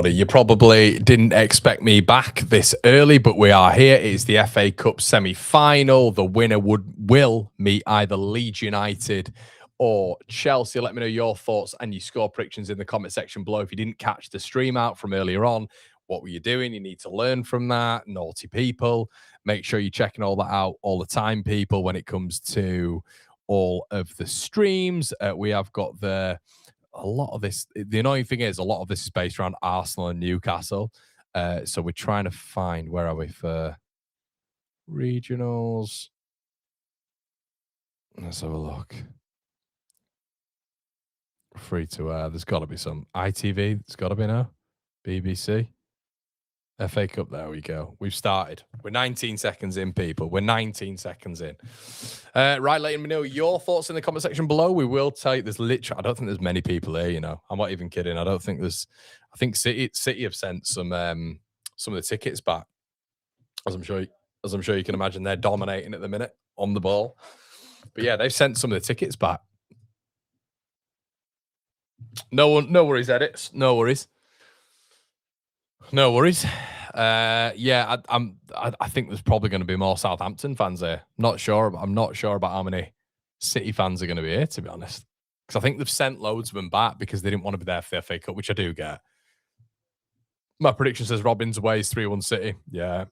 You probably didn't expect me back this early, but we are here. It's the FA Cup semi-final. The winner will meet either Leeds United or Chelsea. Let me know your thoughts and your score predictions in the comment section below. If you didn't catch the stream out from earlier on, what were you doing? You need to learn from that. Naughty people. Make sure you're checking all that out all the time, people, when it comes to all of the streams. We have got a lot of this. The annoying thing is a lot of this is based around Arsenal and Newcastle. So we're trying to find, where are we for regionals? Let's have a look. Free to air. There's got to be some ITV. It's got to be now. BBC. FA Cup. There we go. We've started. We're 19 seconds in, people. We're 19 seconds in. Right, let me know your thoughts in the comment section below. We will tell you. There's literally, I don't think there's many people here, you know. I'm not even kidding. I don't think there's, I think City have sent some of the tickets back. As I'm sure you can imagine, they're dominating at the minute on the ball. But yeah, they've sent some of the tickets back. No worries, edits. No worries. No worries. Yeah, I think there's probably going to be more Southampton fans here. I'm not sure about how many City fans are going to be here, to be honest. Because I think they've sent loads of them back because they didn't want to be there for the FA Cup, which I do get. My prediction says Robins away is 3-1 City. Yeah.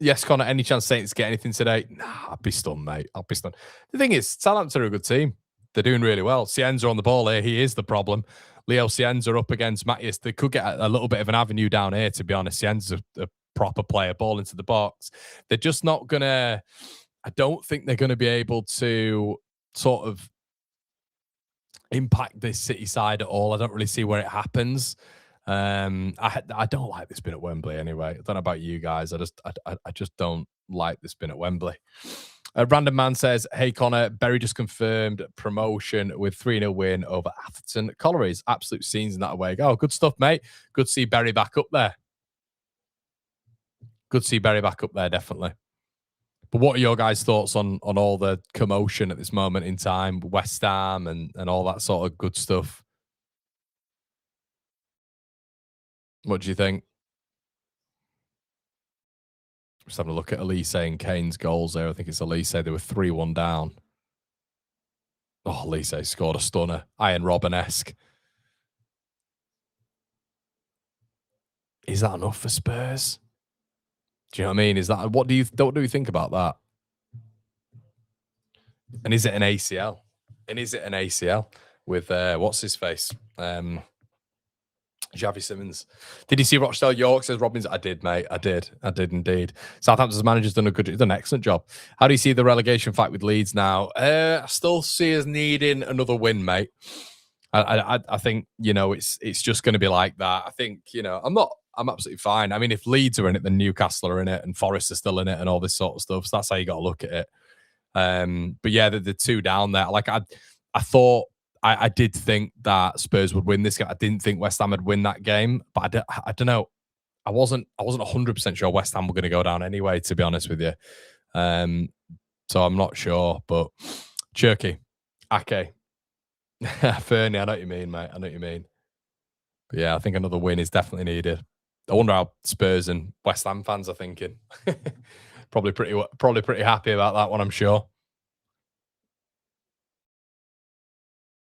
Yes, Connor, any chance Saints get anything today? Nah, I'd be stunned, mate. I'd be stunned. The thing is, Southampton are a good team. They're doing really well. Cienza on the ball here. He is the problem. Leo Cienza up against Matthias. They could get a little bit of an avenue down here, to be honest. Cienza's a proper player, ball into the box. They're just not going to... I don't think they're going to be able to sort of impact this City side at all. I don't really see where it happens. I don't like this spin at Wembley anyway. I don't know about you guys. I just don't like the spin at Wembley. A random man says, hey, Connor, Berry just confirmed promotion with 3-0 win over Atherton Collieries. Absolute scenes in that away. Oh, good stuff, mate. Good to see Berry back up there. Good to see Berry back up there, definitely. But what are your guys' thoughts on all the commotion at this moment in time? West Ham and all that sort of good stuff. What do you think? Just having a look at Elise and Kane's goals there. I think it's Elise. They were 3-1 down. Oh, Elise scored a stunner. Iron Robin-esque. Is that enough for Spurs? Do you know what I mean? Is that what do you think about that? And is it an ACL? And is it an ACL with what's his face? Javi Simmons. Did you see Rochdale York? Says Robbins. I did, mate. I did indeed. Southampton's manager's done an excellent job. How do you see the relegation fight with Leeds now? I still see us needing another win, mate. I think, you know, it's just going to be like that. I think, you know, I'm absolutely fine. I mean, if Leeds are in it, then Newcastle are in it, and Forest are still in it, and all this sort of stuff. So that's how you got to look at it. But yeah, the two down there. Like I thought. I did think that Spurs would win this game. I didn't think West Ham would win that game, but I don't know. I wasn't 100% sure West Ham were going to go down anyway, to be honest with you. So I'm not sure, but Cherky, Ake, Fernie, I know what you mean, mate. I know what you mean. But yeah, I think another win is definitely needed. I wonder how Spurs and West Ham fans are thinking. Probably pretty happy about that one, I'm sure.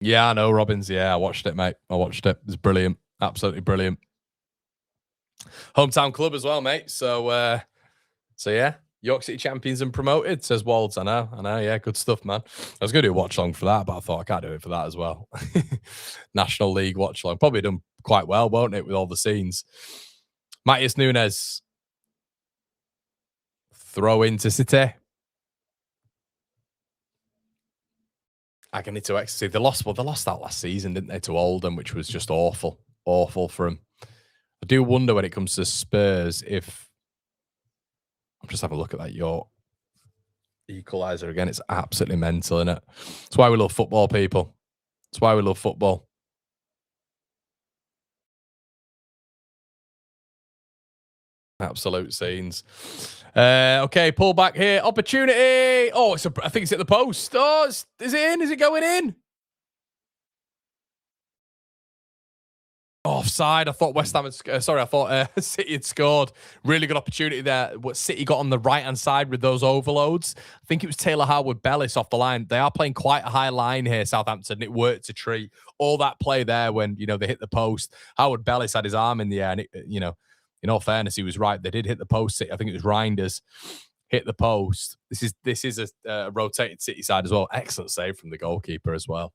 Yeah, I know, Robbins. Yeah, I watched it, mate. I watched it. It was brilliant. Absolutely brilliant. Hometown club as well, mate. So yeah, York City champions and promoted, says Walds. I know. Yeah, good stuff, man. I was going to do a watch long for that, but I thought I can't do it for that as well. National League watch long. Probably done quite well, won't it, with all the scenes. Matthias Nunes. Throw into City. Agony to ecstasy. They lost that last season, didn't they, to Oldham, which was just awful for them. I do wonder when it comes to Spurs if I'm just having a look at that York equaliser again. It's absolutely mental, isn't it? That's why we love football, people. That's why we love football. Absolute scenes. Okay, pull back here. Opportunity. Oh, I think it's at the post. Oh, is it in? Is it going in? Offside. I thought West Ham had, sorry, I thought City had scored. Really good opportunity there. What City got on the right-hand side with those overloads. I think it was Taylor Howard-Bellis off the line. They are playing quite a high line here, Southampton. And it worked a treat. All that play there when, they hit the post. Howard-Bellis had his arm in the air. And, in all fairness, he was right. They did hit the post. I think it was Reinders hit the post. This is a rotated City side as well. Excellent save from the goalkeeper as well.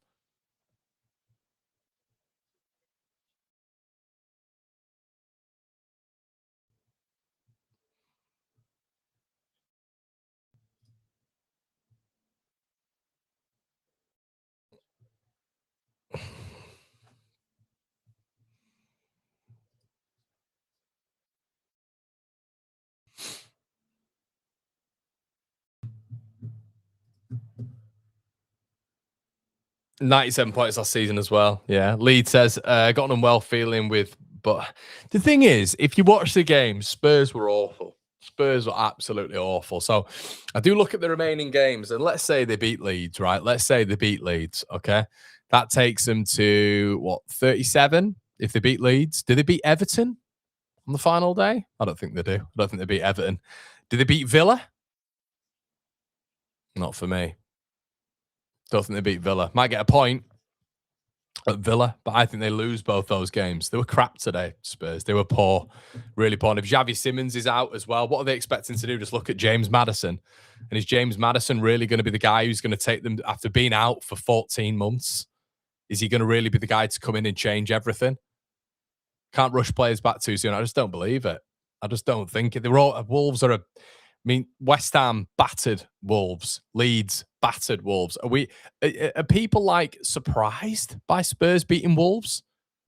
97 points last season as well. Yeah. Leeds says, got an unwell feeling with, but the thing is, if you watch the game, Spurs were awful. Spurs were absolutely awful. So I do look at the remaining games, and let's say they beat Leeds, right? Let's say they beat Leeds, okay? That takes them to, what, 37 if they beat Leeds? Do they beat Everton on the final day? I don't think they do. I don't think they beat Everton. Do they beat Villa? Not for me. Don't think they beat Villa. Might get a point at Villa, but I think they lose both those games. They were crap today, Spurs. They were poor, really poor. And if Xavi Simons is out as well, what are they expecting to do? Just look at James Maddison. And is James Maddison really going to be the guy who's going to take them after being out for 14 months? Is he going to really be the guy to come in and change everything? Can't rush players back too soon. I just don't believe it. I just don't think it. They're all Wolves are West Ham battered Wolves. Leeds battered Wolves. Are people like surprised by Spurs beating Wolves?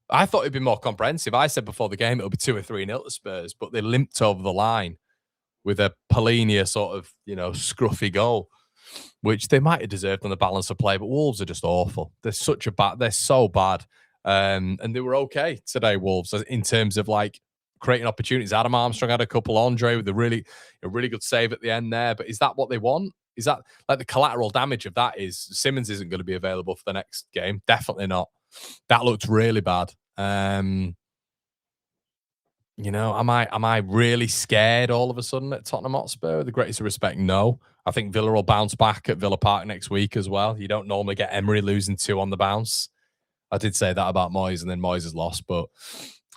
I thought it'd be more comprehensive. I said before the game it'll be 2 or 3-0 to Spurs, but they limped over the line with a Polinia sort of, scruffy goal, which they might have deserved on the balance of play. But Wolves are just awful. They're so bad. And they were okay today, Wolves, in terms of like creating opportunities. Adam Armstrong had a couple. Andre with a really good save at the end there. But is that what they want? Is that like the collateral damage of that is Simmons isn't going to be available for the next game? Definitely not. That looked really bad. Am I really scared all of a sudden at Tottenham Hotspur? With the greatest of respect, no. I think Villa will bounce back at Villa Park next week as well. You don't normally get Emery losing 2 on the bounce. I did say that about Moyes, and then Moyes has lost, but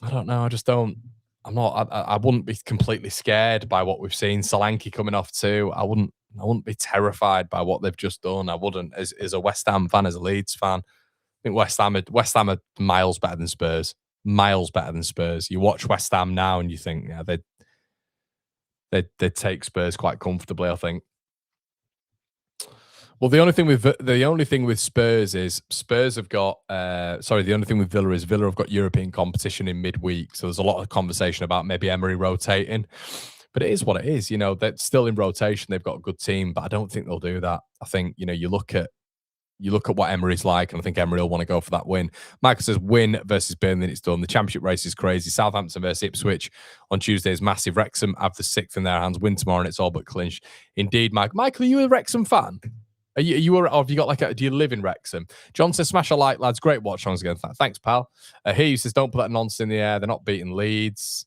I don't know. I just don't. I wouldn't be completely scared by what we've seen. Solanke coming off too. I wouldn't be terrified by what they've just done. I wouldn't, as a West Ham fan, as a Leeds fan. I think West Ham are miles better than Spurs. Miles better than Spurs. You watch West Ham now, and you think, yeah, they'd take Spurs quite comfortably, I think. Well, the only thing with Spurs is Spurs have got. The only thing with Villa is Villa have got European competition in midweek, so there's a lot of conversation about maybe Emery rotating. But it is what it is. They're still in rotation. They've got a good team, but I don't think they'll do that. I think you look at what Emery's like, and I think Emery will want to go for that win. Michael says win versus Burnley, it's done. The championship race is crazy. Southampton versus Ipswich on Tuesday is massive. Wrexham have the 6th in their hands. Win tomorrow, and it's all but clinched. Indeed, Mike. Michael, are you a Wrexham fan? Or have you got do you live in Wrexham? John says, smash a like, lads. Great watch once again. Thanks, pal. He says, don't put that nonsense in the air. They're not beating Leeds.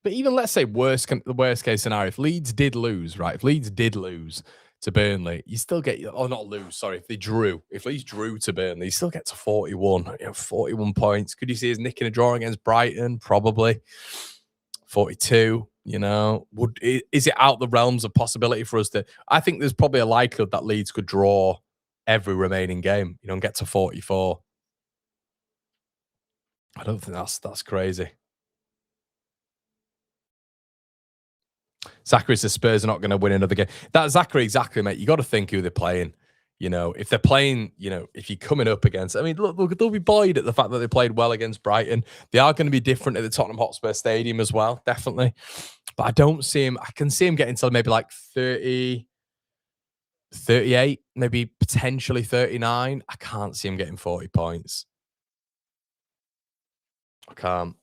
But even let's say the worst case scenario, if Leeds did lose, right? If Leeds did lose to Burnley, you still get, not lose, sorry. If Leeds drew to Burnley, you still get to 41. 41 points. Could you see us nicking a draw against Brighton? Probably. 42. Is it out the realms of possibility for us to? I think there's probably a likelihood that Leeds could draw every remaining game, and get to 44. I don't think that's crazy. Zachary says Spurs are not going to win another game. That Zachary, exactly, mate. You got to think who they're playing. If they're playing, if you're coming up against, look, they'll be buoyed at the fact that they played well against Brighton. They are going to be different at the Tottenham Hotspur Stadium as well, definitely. But I don't see him. I can see him getting to maybe like 30, 38, maybe potentially 39. I can't see him getting 40 points. I can't.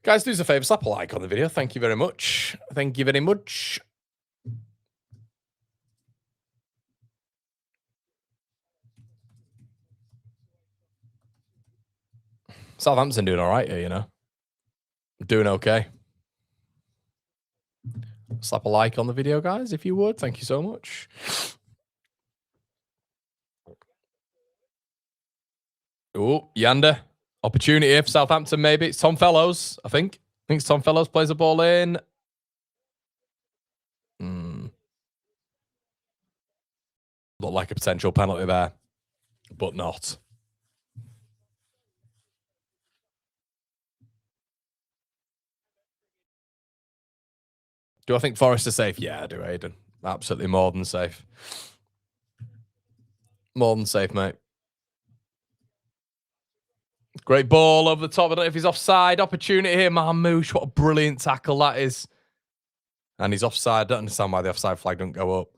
Guys, do us a favor, slap a like on the video. Thank you very much. Thank you very much. Southampton doing all right here, you know. Doing okay. Slap a like on the video, guys, if you would. Thank you so much. Oh, Yander. Opportunity here for Southampton, maybe. It's Tom Fellows, I think. I think it's Tom Fellows plays the ball in. Looked like a potential penalty there, but not. Do I think Forest are safe? Yeah, I do, Aiden. Absolutely more than safe. More than safe, mate. Great ball over the top. I don't know if he's offside. Opportunity here, Marmouche. What a brilliant tackle that is. And he's offside. I don't understand why the offside flag don't go up.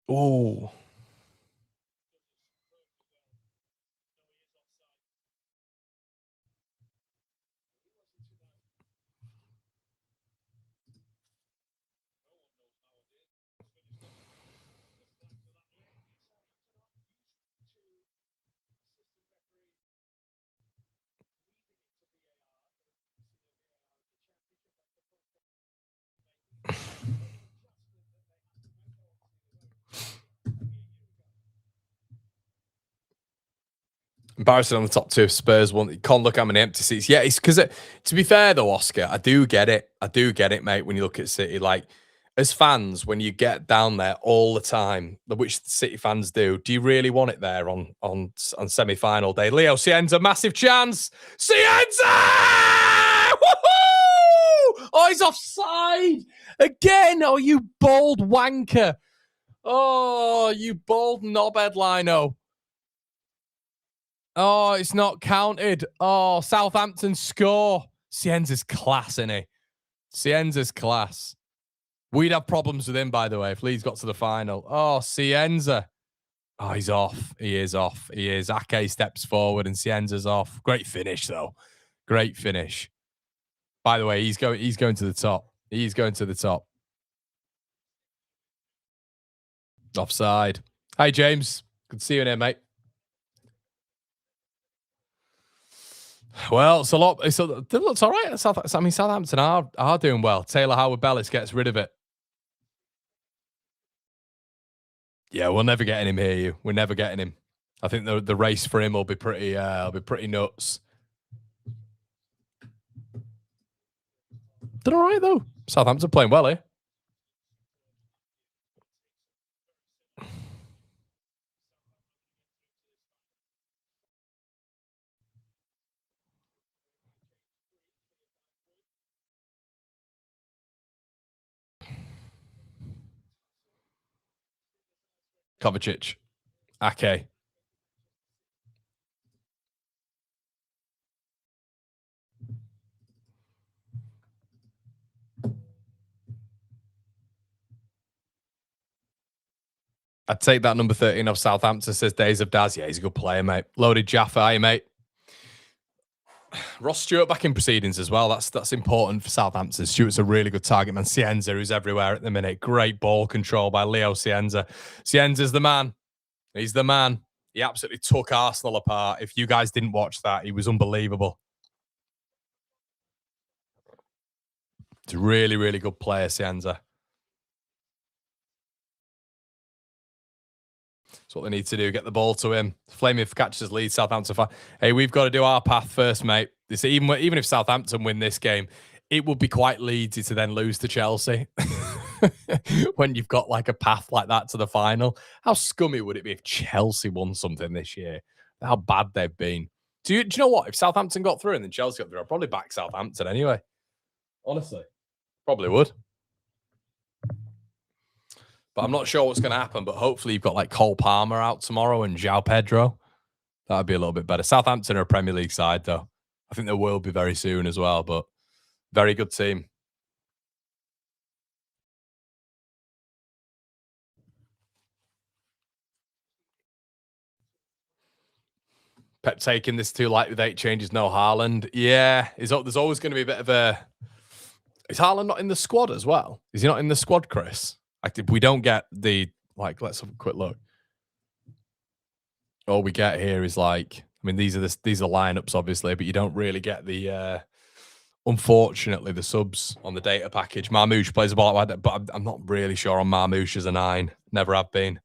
Oh. Embarrassing on the top two. Spurs one. You can't look how many empty seats. Yeah, it's because to be fair though, Oscar, I do get it. I do get it, mate. When you look at City, like as fans, when you get down there all the time, which City fans do you really want it there on semi-final day? Leo Cienza, massive chance. Cienza! Woohoo! Oh, he's offside again. Oh, you bald wanker. Oh, you bald knobhead, Lino. Oh, it's not counted. Oh, Southampton score. Cienza's class, isn't he? Cienza's class. We'd have problems with him, by the way, if Leeds got to the final. Oh, Cienza. Oh, he's off. He is off. He is. Ake steps forward and Cienza's off. Great finish, though. Great finish. By the way, he's going to the top. He's going to the top. Offside. Hi, James. Good to see you in here, mate. Well, it's a lot. It looks all right. I mean, Southampton are doing well. Taylor Howard-Bellis gets rid of it. Yeah, we're never getting him here. We're never getting him. I think the race for him will be pretty nuts. Done all right though. Southampton playing well here. Kovacic, Ake. I'd take that number 13 of Southampton, says Days of Daz. Yeah, he's a good player, mate. Loaded Jaffa, aye, mate. Ross Stewart back in proceedings as well. That's important for Southampton. Stewart's a really good target man. Cienza, who's everywhere at the minute. Great ball control by Leo Cienza. Cienza's the man. He's the man. He absolutely took Arsenal apart. If you guys didn't watch that, he was unbelievable. It's a really, really good player, Cienza. That's what they need to do. Get the ball to him. Flame if catches lead Southampton. Hey, we've got to do our path first, mate. Even if Southampton win this game, it would be quite Leedsy to then lose to Chelsea. When you've got like a path like that to the final. How scummy would it be if Chelsea won something this year? How bad they've been. Do you know what? If Southampton got through and then Chelsea got through, I'd probably back Southampton anyway. Honestly. Probably would. But I'm not sure what's going to happen. But hopefully you've got like Cole Palmer out tomorrow and João Pedro. That'd be a little bit better. Southampton are a Premier League side, though. I think they will be very soon as well. But very good team. Pep taking this too lightly with 8 changes, no Haaland. Yeah, there's always going to be a bit of a. Is Haaland not in the squad as well? Is he not in the squad, Chris? Like, if we don't get the let's have a quick look. All we get here is like, I mean, these are lineups, obviously, but you don't really get the. Unfortunately, the subs on the data package. Marmoush plays a ball like that, but I'm not really sure on Marmoush as a 9. Never have been.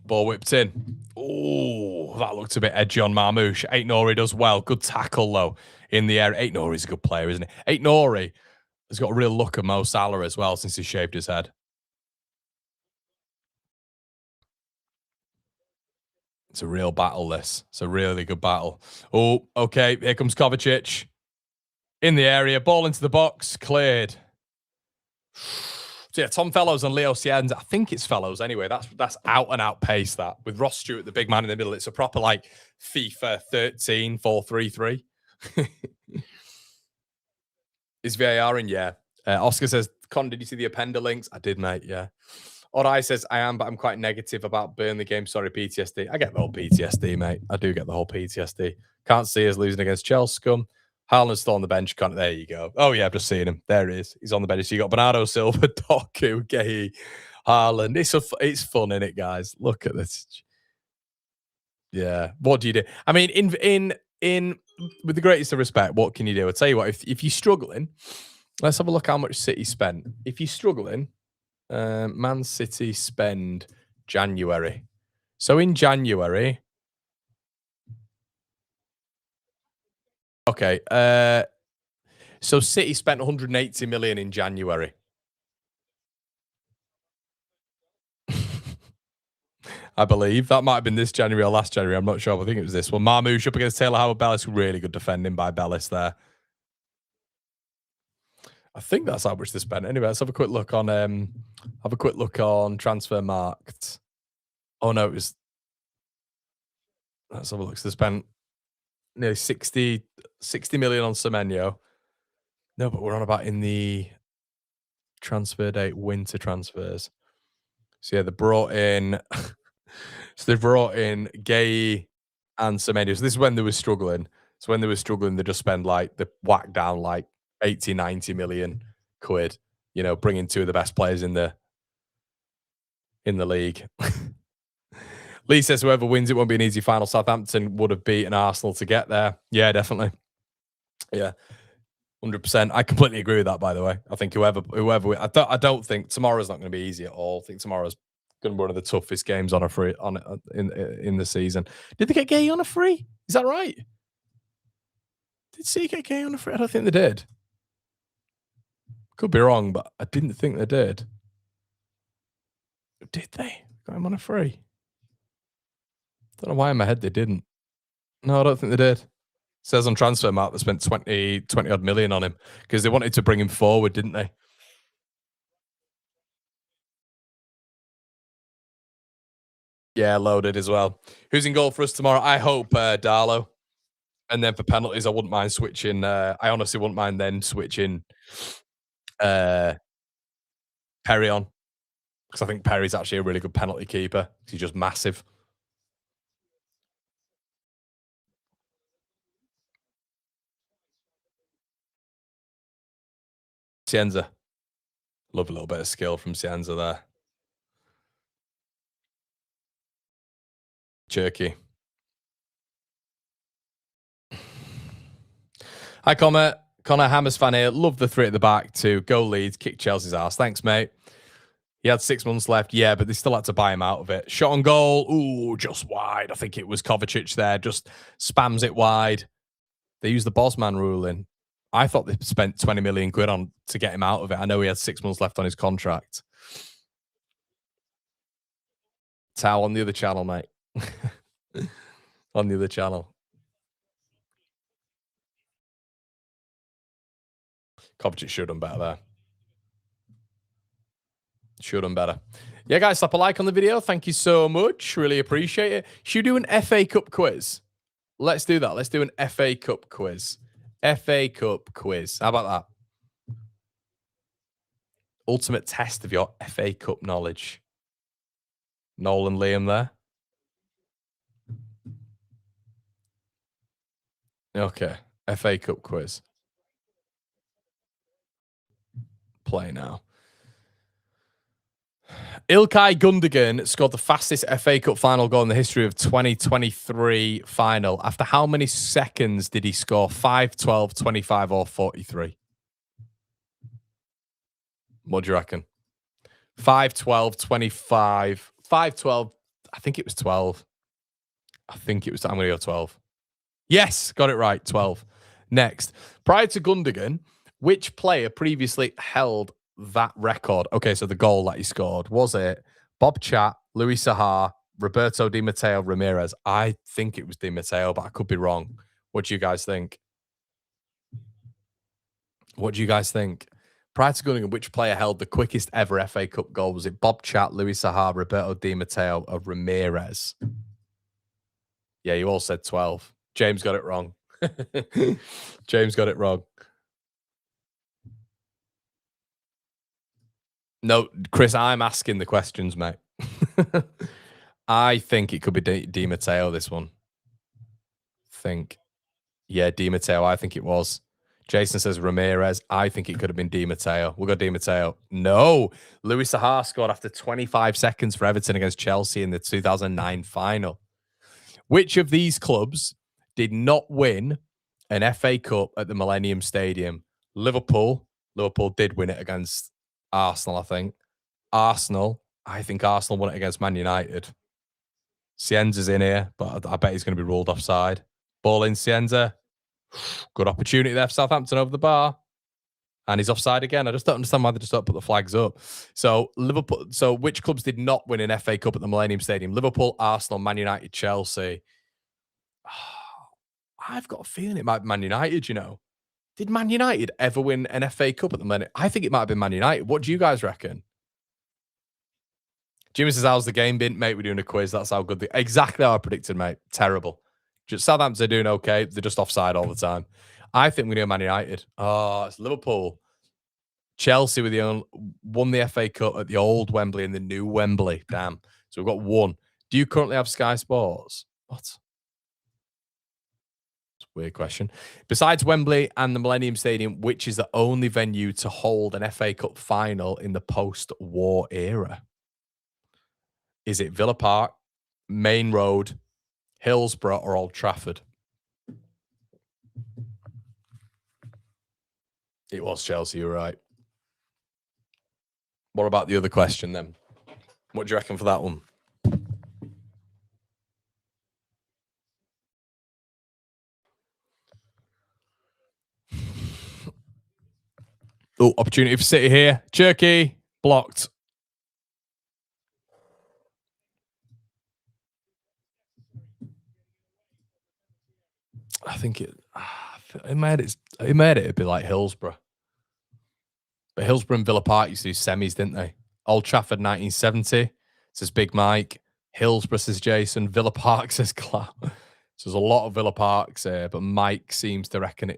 Ball whipped in. Oh, that looked a bit edgy on Marmoush. Aït-Nouri does well. Good tackle, though, in the air. Aït-Nouri's a good player, isn't he? Aït-Nouri has got a real look at Mo Salah as well since he shaved his head. It's a real battle, this. It's a really good battle. Oh, okay. Here comes Kovacic. In the area. Ball into the box. Cleared. So yeah, Tom Fellows and Leo Cienz. I think it's Fellows anyway. That's out and out pace, that. With Ross Stewart, the big man in the middle. It's a proper like FIFA 13 4-3-3. Is VAR in? Yeah. Oscar says, Con, did you see the appender links? I did, mate. Yeah. Orai says, I am, but I'm quite negative about Burnley game. Sorry, PTSD. I get the whole PTSD, mate. I do get the whole PTSD. Can't see us losing against Chelsea. Haaland's still on the bench. There you go. Oh, yeah, I've just seen him. There he is. He's on the bench. So you got Bernardo Silva, Doku, Gay, Haaland. It's fun, isn't it, guys? Look at this. Yeah. What do you do? I mean, in with the greatest of respect, what can you do? I'll tell you what, if you're struggling, let's have a look how much City spent. If you're struggling, Man City spend January. So in January, okay. So City spent 180 million in January. I believe that might have been this January or last January. I'm not sure. But I think it was this one. Marmoush up against Taylor Howard Bellis. Really good defending by Bellis there. I think that's how much they spent. Anyway, let's have a quick look on Transfer Market. Oh no, it was. Let's have a look. So they spent nearly 60 million on Semenyo. No, but we're on about in the transfer date winter transfers. So yeah, they brought in. So they brought in Gay and Semenyo. So this is when they were struggling. So when they were struggling, they just spend like they whack down like 80, 90 million quid. You know, bringing 2 of the best players in the league. Lee says whoever wins it won't be an easy final. Southampton would have beaten Arsenal to get there. Yeah, definitely. Yeah, 100%. I completely agree with that. By the way, I think whoever I don't think tomorrow's not going to be easy at all. I think tomorrow's going to be one of the toughest games on a free in the season. Did they get Gay on a free? Is that right? Did City get Gay on a free? I don't think they did. Could be wrong, but I didn't think they did. Did they? Got him on a free? Don't know why in my head they didn't. No, I don't think they did. It says on transfer mark they spent 20 odd million on him because they wanted to bring him forward, didn't they? Yeah, loaded as well. Who's in goal for us tomorrow? I hope Darlow. And then for penalties, I wouldn't mind switching. I honestly wouldn't mind then switching Perry on because I think Perry's actually a really good penalty keeper. He's just massive. Cienza. Love a little bit of skill from Cienza there. Jerky. Hi, Connor. Connor Hammers fan here. Love the 3 at the back too. Go Leeds. Kick Chelsea's ass. Thanks, mate. He had 6 months left. Yeah, but they still had to buy him out of it. Shot on goal. Ooh, just wide. I think it was Kovacic there. Just spams it wide. They used the Bosman ruling. I thought they spent 20 million quid on to get him out of it. I know he had 6 months left on his contract. Tao on the other channel, mate. On the other channel. Kovacic should have done better there. Should have done better. Yeah, guys, slap a like on the video. Thank you so much. Really appreciate it. Should we do an FA Cup quiz? Let's do that. Let's do an FA Cup quiz. FA Cup quiz. How about that? Ultimate test of your FA Cup knowledge. Nolan, Liam there. Okay. FA Cup quiz. Play now. Ilkay Gundogan scored the fastest FA Cup final goal in the history of 2023 final. After how many seconds did he score? 5, 12, 25, or 43? What do you reckon? 5, 12, 25, 5, 12. I think it was 12. I'm going to go 12. Yes, got it right. 12. Next. Prior to Gundogan, which player previously held that record? Okay, so the goal that he scored. Was it Bob Chat, Luis Saha, Roberto Di Matteo, Ramirez? I think it was Di Matteo, but I could be wrong. What do you guys think? Prior to Gundogan, which player held the quickest ever FA Cup goal? Was it Bob Chat, Luis Saha, Roberto Di Matteo, or Ramirez? Yeah, you all said 12. James got it wrong. James got it wrong. No, Chris, I'm asking the questions, mate. I think it could be Di Matteo, this one. Yeah, Di Matteo, I think it was. Jason says Ramirez. I think it could have been Di Matteo. We'll go Di Matteo. No, Luis Saha scored after 25 seconds for Everton against Chelsea in the 2009 final. Which of these clubs did not win an FA Cup at the Millennium Stadium? Liverpool. Liverpool did win it against Arsenal, I think. Arsenal. I think Arsenal won it against Man United. Cienza's in here, but I bet he's going to be ruled offside. Ball in Cienza. Good opportunity there for Southampton over the bar. And he's offside again. I just don't understand why they just don't put the flags up. So Liverpool. So which clubs did not win an FA Cup at the Millennium Stadium? Liverpool, Arsenal, Man United, Chelsea. I've got a feeling it might be Man United, you know. Did Man United ever win an FA Cup at the minute? I think it might have been Man United. What do you guys reckon? Jimmy says, how's the game been? Mate, we're doing a quiz. That's how good. Exactly how I predicted, mate. Terrible. Just Southampton are doing okay. They're just offside all the time. I think we're going to Man United. Oh, it's Liverpool. Chelsea won the FA Cup at the old Wembley and the new Wembley. Damn. So we've got one. Do you currently have Sky Sports? What? It's a weird question. Besides Wembley and the Millennium Stadium, which is the only venue to hold an FA Cup final in the post-war era? Is it Villa Park, Main Road, Hillsborough, or Old Trafford? It was Chelsea, you're right. What about the other question then? What do you reckon for that one? Oh, opportunity for City here. Cherky, blocked. I think it made it'd be like Hillsborough. But Hillsborough and Villa Park used to do semis, didn't they? Old Trafford 1970 says Big Mike. Hillsborough says Jason. Villa Park says Clow. So there's a lot of Villa Parks here, but Mike seems to reckon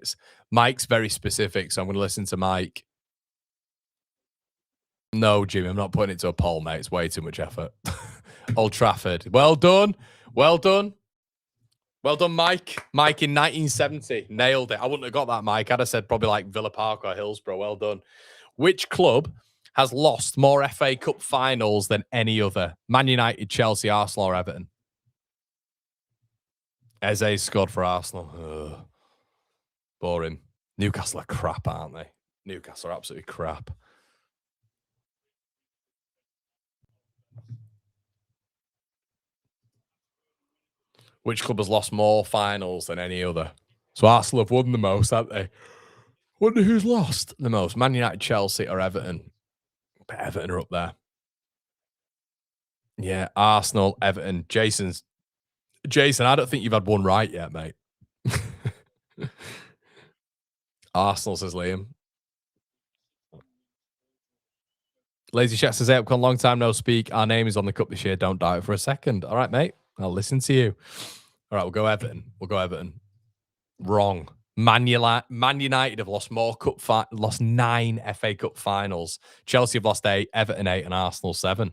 Mike's very specific, so I'm going to listen to Mike. No, Jimmy, I'm not putting it to a poll, mate. It's way too much effort. Old Trafford. Well done. Well done. Well done, Mike. Mike in 1970. Nailed it. I wouldn't have got that, Mike. I'd have said probably like Villa Park or Hillsborough. Well done. Which club has lost more FA Cup finals than any other? Man United, Chelsea, Arsenal, or Everton? Eze scored for Arsenal. Ugh. Boring. Newcastle are crap, aren't they? Newcastle are absolutely crap. Which club has lost more finals than any other? So Arsenal have won the most, haven't they? Wonder who's lost the most. Man United, Chelsea, or Everton? But Everton are up there. Yeah, Arsenal, Everton. Jason, I don't think you've had one right yet, mate. Arsenal, says Liam. Lazy Chat says, hey, long time no speak. Our name is on the cup this year. Don't doubt it for a second. All right, mate. I'll listen to you. All right, we'll go Everton. We'll go Everton. Wrong. Man United have lost lost 9 FA Cup finals. Chelsea have lost 8, Everton 8, and Arsenal 7.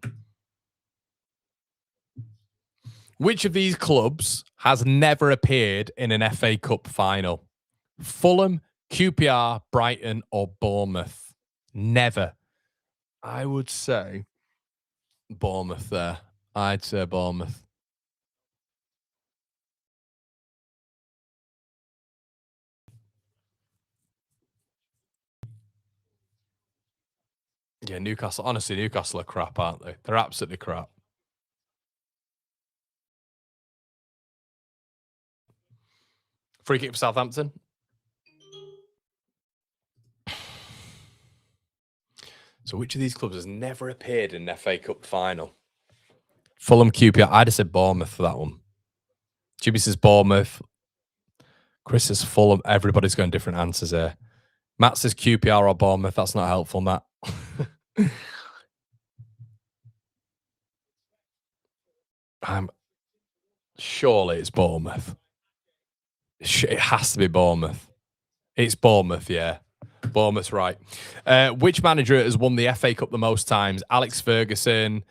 Which of these clubs has never appeared in an FA Cup final? Fulham, QPR, Brighton, or Bournemouth? Never. I would say Bournemouth there. I'd say Bournemouth. Yeah, Newcastle. Honestly, Newcastle are crap, aren't they? They're absolutely crap. Free kick for Southampton. So which of these clubs has never appeared in an FA Cup final? Fulham, QPR. I'd have said Bournemouth for that one. Jimmy says Bournemouth. Chris says Fulham. Everybody's going different answers here. Matt says QPR or Bournemouth. That's not helpful, Matt. Surely it's Bournemouth. It has to be Bournemouth. It's Bournemouth, yeah. Bournemouth's right. Which manager has won the FA Cup the most times? Alex Ferguson,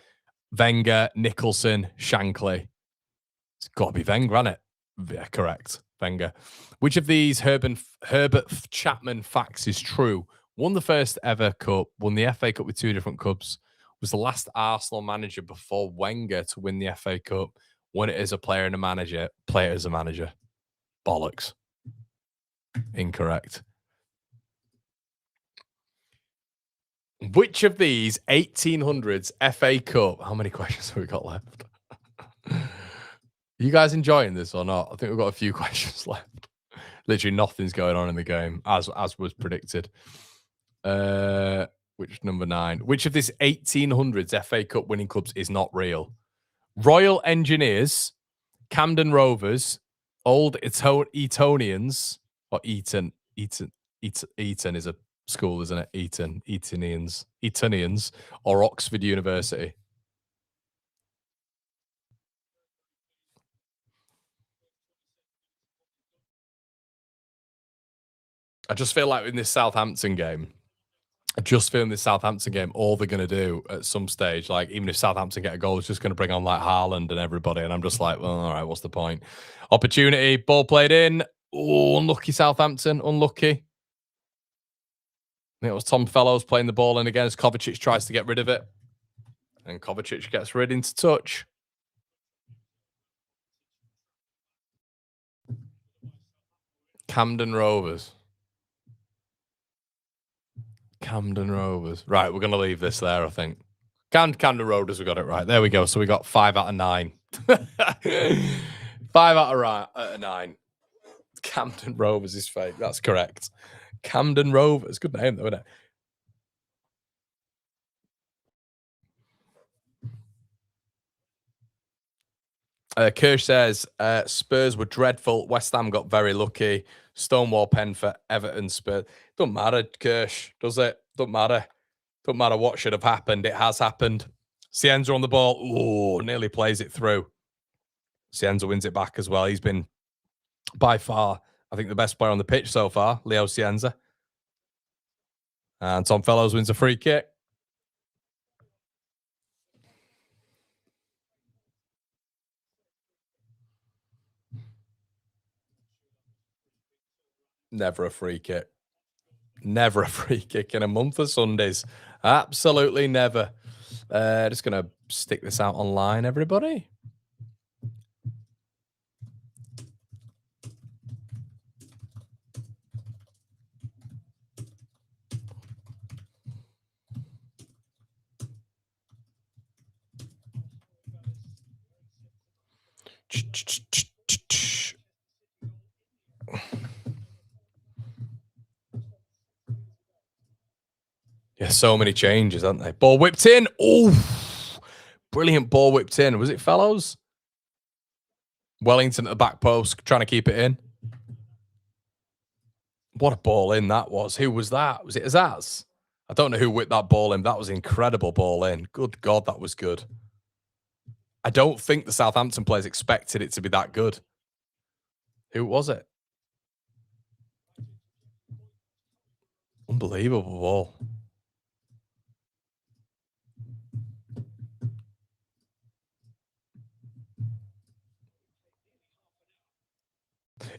Wenger, Nicholson, Shankly. It's got to be Wenger, hasn't it? Yeah, correct. Wenger. Which of these Herbert Chapman facts is true? Won the first ever cup, won the FA Cup with 2 different clubs, was the last Arsenal manager before Wenger to win the FA Cup, won it as a player and a manager, play it as a manager. Bollocks. Incorrect. Which of these 1800s FA Cup? How many questions have we got left? You guys enjoying this or not? I think we've got a few questions left. Literally nothing's going on in the game, as was predicted. Which number 9? Which of these 1800s FA Cup winning clubs is not real? Royal Engineers, Camden Rovers, Old Etonians, or Eton is a school, isn't it? Etonians, or Oxford University. I just feel like in this Southampton game, all they're going to do at some stage, like even if Southampton get a goal, it's just going to bring on like Haaland and everybody. And I'm just like, well, all right, what's the point? Opportunity, ball played in. Oh, unlucky Southampton, unlucky. I think it was Tom Fellows playing the ball in against Kovacic, tries to get rid of it. And Kovacic gets rid into touch. Camden Rovers. Right, we're going to leave this there, I think. Camden Rovers, we got it right. There we go. So we got 5 out of 9. 5 out of 9. Camden Rovers is fake. That's correct. Camden Rovers. Good name, though, isn't it? Kirsch says Spurs were dreadful. West Ham got very lucky. Stonewall pen for Everton Spurs. Don't matter, Kirsch, does it? Don't matter. Don't matter what should have happened. It has happened. Cienza on the ball. Oh, nearly plays it through. Cienza wins it back as well. He's been by far, I think, the best player on the pitch so far, Leo Cienza. And Tom Fellows wins a free kick. Never a free kick. Never a free kick in a month of Sundays. Absolutely never. Just going to stick this out online, everybody. Yeah, so many changes, aren't they? Ball whipped in. Oh, brilliant ball whipped in. Was it Fellows? Wellington at the back post, trying to keep it in. What a ball in that was. Who was that? Was it Azaz? I don't know who whipped that ball in. That was an incredible ball in. Good God, that was good. I don't think the Southampton players expected it to be that good. Who was it? Unbelievable ball.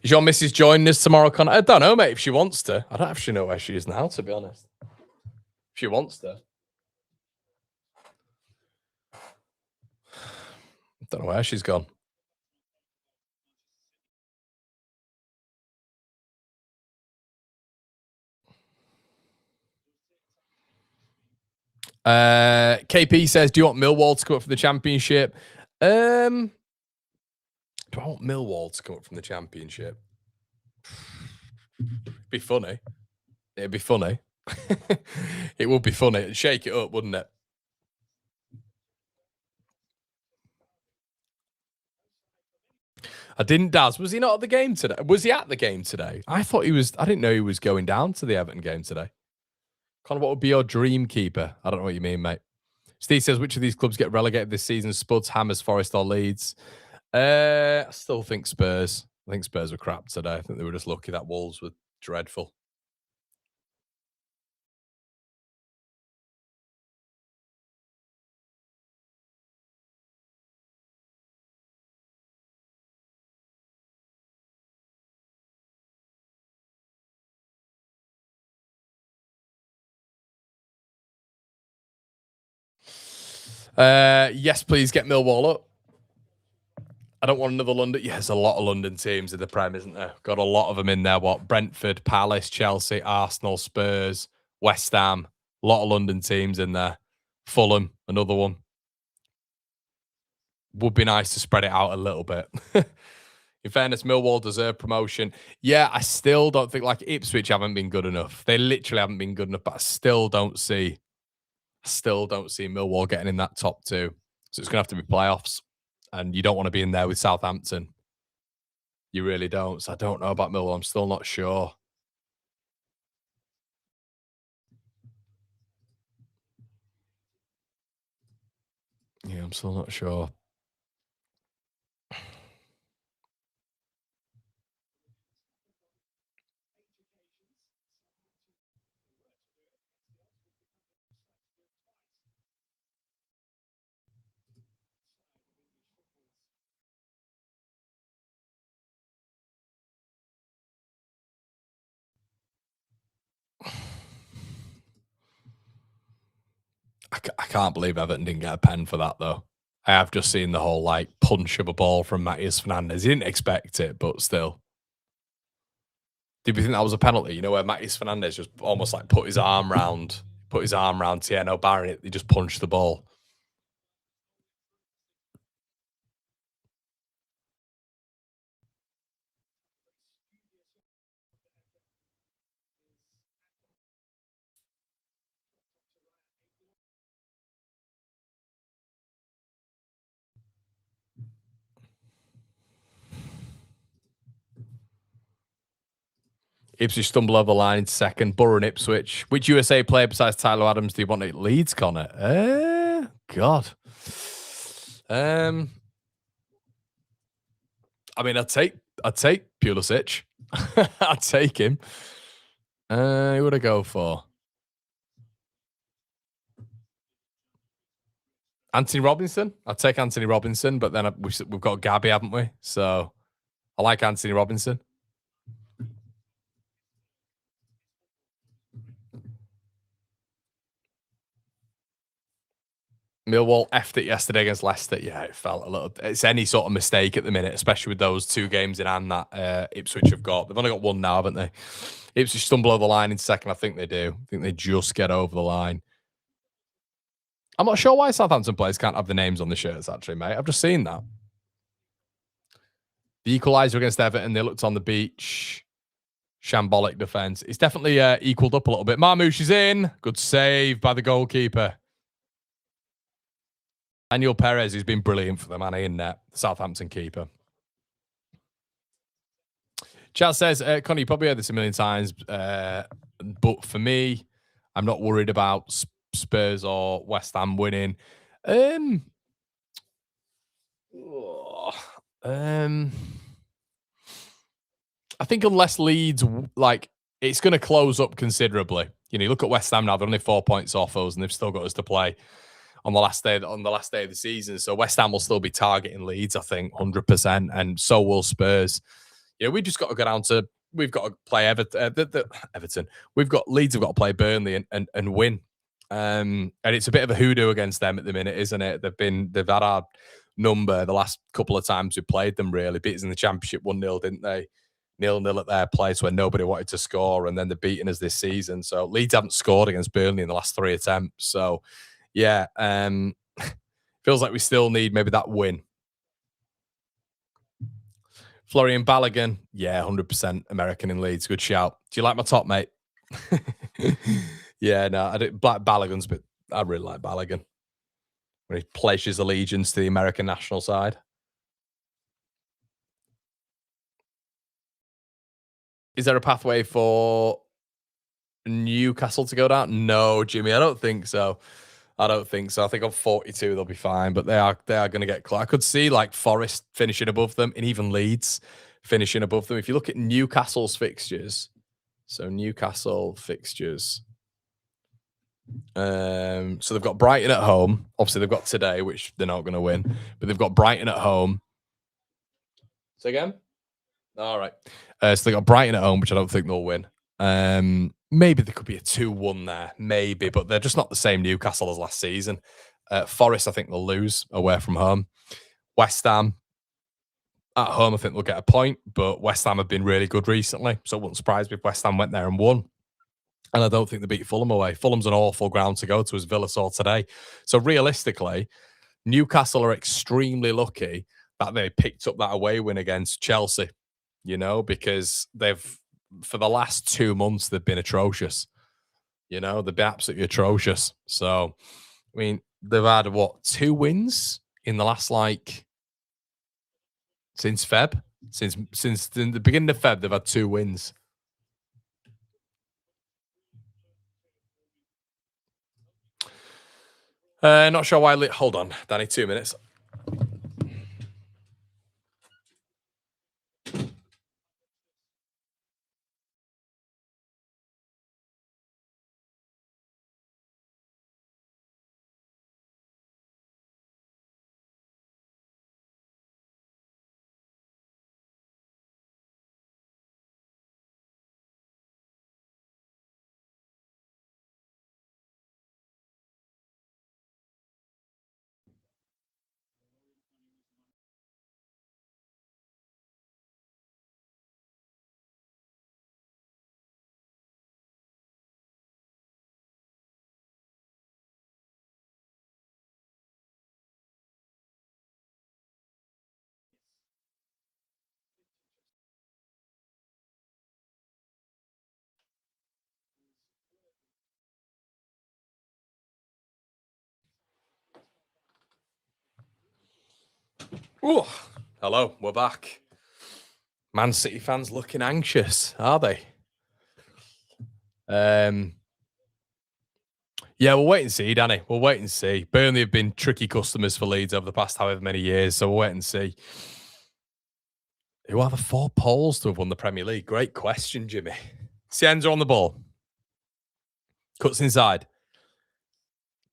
Is your missus joining us tomorrow, Connor? I don't know, mate, if she wants to. I don't actually know where she is now, to be honest. If she wants to. I don't know where she's gone. KP says, do you want Millwall to come up for the championship? Do I want Millwall to come up from the championship? Be funny. It'd be funny. It would be funny. It'd shake it up, wouldn't it? I didn't. Daz, was he not at the game today? Was he at the game today? I thought he was. I didn't know he was going down to the Everton game today. Connor, what would be your dream keeper? I don't know what you mean, mate. Steve says, which of these clubs get relegated this season? Spuds, Hammers, Forest, or Leeds? I still think Spurs. I think Spurs were crap today. I think they were just lucky that Wolves were dreadful. Yes, please get Millwall up. I don't want another London. Yeah, there's a lot of London teams in the Prem, isn't there? Got a lot of them in there. What? Brentford, Palace, Chelsea, Arsenal, Spurs, West Ham. A lot of London teams in there. Fulham, another one. Would be nice to spread it out a little bit. In fairness, Millwall deserve promotion. Yeah, I still don't think, like, Ipswich haven't been good enough. They literally haven't been good enough, but I still don't see Millwall getting in that top two. So it's going to have to be playoffs. And you don't want to be in there with Southampton. You really don't. So I don't know about Millwall. I'm still not sure. Yeah, I'm still not sure. I can't believe Everton didn't get a pen for that, though. I have just seen the whole, like, punch of a ball from Matías Fernandes. He didn't expect it, but still. Did you think that was a penalty? You know, where Matías Fernandes just almost like put his arm round Tieno Barry. He just punched the ball. Ipswich stumble over the line in second. Borough and Ipswich. Which USA player besides Tyler Adams do you want at Leeds, Connor? God. I mean, I'd take Pulisic. I'd take him. Who would I go for? Anthony Robinson. I'd take Anthony Robinson, but then we've got Gabby, haven't we? So I like Anthony Robinson. Millwall effed it yesterday against Leicester. Yeah, it felt a little. It's any sort of mistake at the minute, especially with those two games in hand that Ipswich have got. They've only got one now, haven't they? Ipswich stumble over the line in second. I think they do. I think they just get over the line. I'm not sure why Southampton players can't have the names on the shirts, actually, mate. I've just seen that. The equaliser against Everton, they looked on the beach. Shambolic defence. It's definitely equaled up a little bit. Marmouche is in. Good save by the goalkeeper. Daniel Perez, who's been brilliant for them, and in net, Southampton keeper. Chad says, Connie, you probably heard this a million times, but for me, I'm not worried about Spurs or West Ham winning. I think unless Leeds like it's going to close up considerably. You know, you look at West Ham now; they're only 4 points off us, and they've still got us to play on the last day of the season. So West Ham will still be targeting Leeds, I think, 100%, and so will Spurs. Yeah, we just got to go down to we've got to play Everton. We've got Leeds have got to play Burnley and win. And it's a bit of a hoodoo against them at the minute, isn't it? They've had our number the last couple of times we played them. Really beat us in the Championship 1-0, didn't they? 0-0 at their place where nobody wanted to score, and then they're beating us this season. So Leeds haven't scored against Burnley in the last 3 attempts. So yeah, feels like we still need maybe that win. Florian Balogun, yeah, 100% American in Leeds. Good shout. Do you like my top, mate? Yeah, no, I do. Black Balogun's, but I really like Balogun when he pledges allegiance to the American national side. Is there a pathway for Newcastle to go down? No, Jimmy, I don't think so. I don't think so. I think on 42 they'll be fine, but they are going to get close. I could see like Forest finishing above them, and even Leeds finishing above them. If you look at Newcastle's fixtures, so Newcastle fixtures. So they've got Brighton at home. Obviously, they've got today, which they're not going to win, but they've got Brighton at home. Say again. All right. So they got Brighton at home, which I don't think they'll win. Maybe there could be a 2-1 there, maybe, but they're just not the same Newcastle as last season. Forest, I think they'll lose away from home. West Ham at home, I think they'll get a point, but West Ham have been really good recently, so it wouldn't surprise me if West Ham went there and won. And I don't think they beat Fulham away. Fulham's an awful ground to go to, as Villa saw today. So realistically, Newcastle are extremely lucky that they picked up that away win against Chelsea, you know, because for the last 2 months, they've been atrocious. You know, they've been absolutely atrocious. So, I mean, they've had, 2 wins in the last, since Feb? Since the beginning of Feb, they've had 2 wins. Not sure why. Hold on, Danny, 2 minutes. Ooh, hello, we're back. Man City fans looking anxious, are they? Yeah, we'll wait and see, Danny. We'll wait and see. Burnley have been tricky customers for Leeds over the past however many years, so we'll wait and see. Who are the 4 Poles to have won the Premier League? Great question, Jimmy. Sienza on the ball. Cuts inside.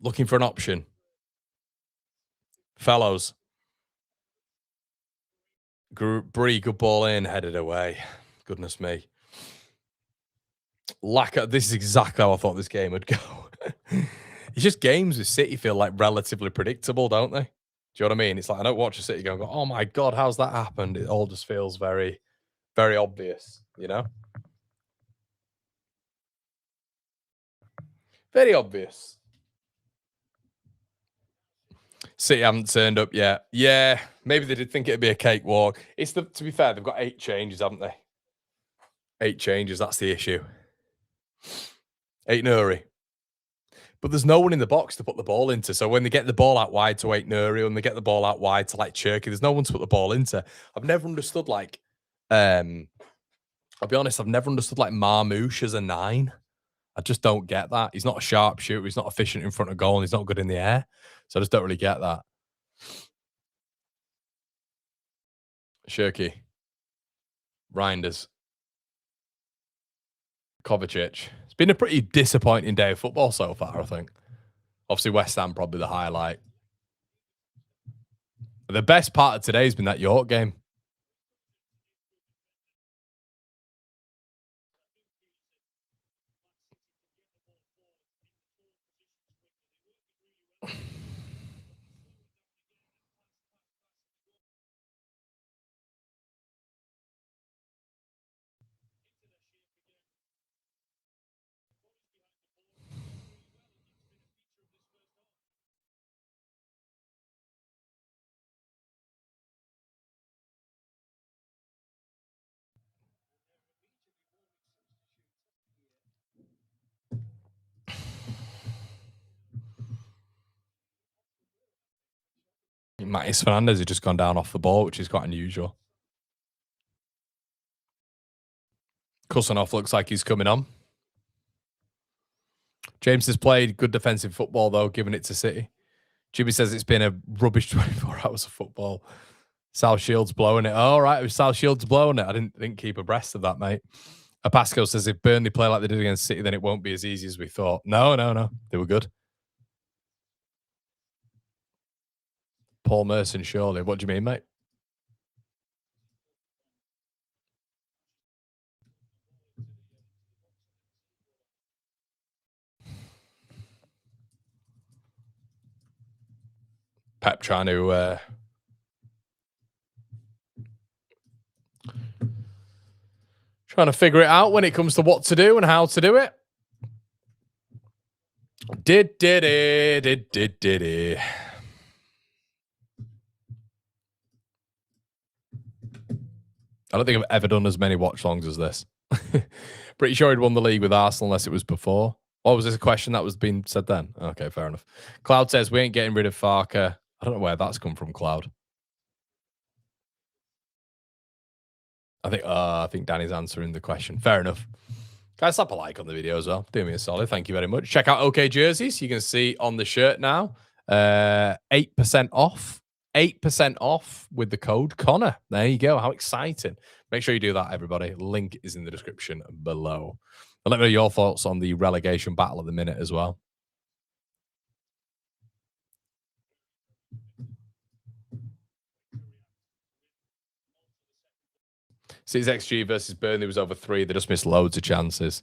Looking for an option. Fellows. Bree, good ball in, headed away. Goodness me. This is exactly how I thought this game would go. It's just games with City feel like relatively predictable, don't they? Do you know what I mean? It's like I don't watch a City game and go, oh my God, how's that happened? It all just feels very, very obvious, you know? Very obvious. City haven't turned up yet. Yeah, maybe they did think it'd be a cakewalk. To be fair, they've got 8 changes, haven't they? 8 changes, that's the issue. 8 Nuri. But there's no one in the box to put the ball into. So when they get the ball out wide to 8 Nuri, when they get the ball out wide to Cherky, there's no one to put the ball into. I've never understood I'll be honest, I've never understood Marmouche as a 9. I just don't get that. He's not a sharp shooter. He's not efficient in front of goal, and he's not good in the air. So I just don't really get that. Shirky. Reinders. Kovacic. It's been a pretty disappointing day of football so far, I think. Obviously, West Ham probably the highlight. The best part of today has been that York game. Matis Fernandez has just gone down off the ball, which is quite unusual. Kusanov looks like he's coming on. James has played good defensive football, though, giving it to City. Jimmy says it's been a rubbish 24 hours of football. South Shields blowing it. All right, South Shields blowing it. I didn't keep abreast of that, mate. Pasco says if Burnley play like they did against City, then it won't be as easy as we thought. No. They were good. Paul Merson, surely. What do you mean, mate? Pep trying to figure it out when it comes to what to do and how to do it. Did it. I don't think I've ever done as many watch-longs as this. Pretty sure he'd won the league with Arsenal unless it was before. Or was this a question that was being said then? Okay, fair enough. Cloud says, we ain't getting rid of Farker. I don't know where that's come from, Cloud. I think Danny's answering the question. Fair enough. Guys, slap a like on the video as well. Do me a solid. Thank you very much. Check out OK Jerseys. You can see on the shirt now. 8% off. 8% off with the code Connor. There you go. How exciting. Make sure you do that, everybody. Link is in the description below. And let me know your thoughts on the relegation battle at the minute as well. City's XG versus Burnley was over 3. They just missed loads of chances.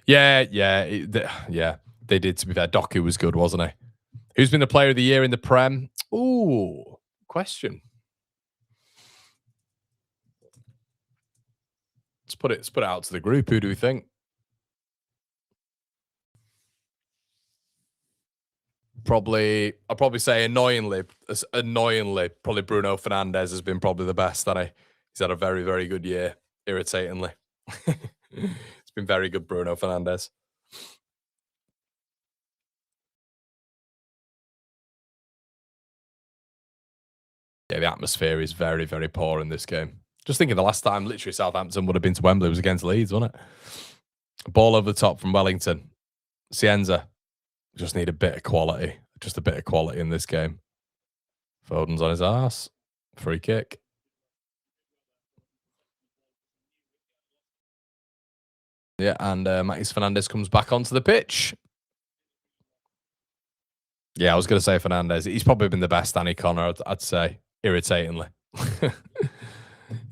Yeah. They did, to be fair. Doku was good, wasn't he? Who's been the player of the year in the Prem? Ooh, question. Let's put it out to the group. Who do we think? I'll probably say annoyingly, probably Bruno Fernandes has been probably the best, hasn't he? He's had a very, very good year, irritatingly. It's been very good, Bruno Fernandes. Yeah, the atmosphere is very, very poor in this game. Just thinking the last time literally Southampton would have been to Wembley was against Leeds, wasn't it? Ball over the top from Wellington. Cienza. Just need a bit of quality. Just a bit of quality in this game. Foden's on his ass. Free kick. Yeah, and Matis Fernandez comes back onto the pitch. Yeah, I was going to say Fernandez. He's probably been the best, Danny Connor, I'd say, irritatingly.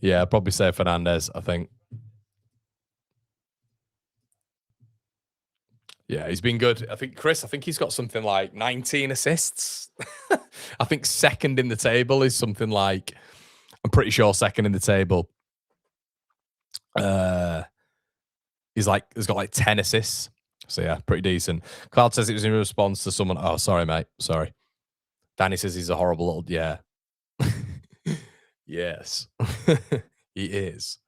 Yeah, I'd probably say Fernandez, I think. Yeah, he's been good. I think, Chris, he's got something like 19 assists. I think second in the table is something like, I'm pretty sure second in the table. He's got like 10 assists. So yeah, pretty decent. Cloud says it was in response to someone. Oh, sorry, mate. Sorry. Danny says he's a horrible little. Yeah. Yes. He is.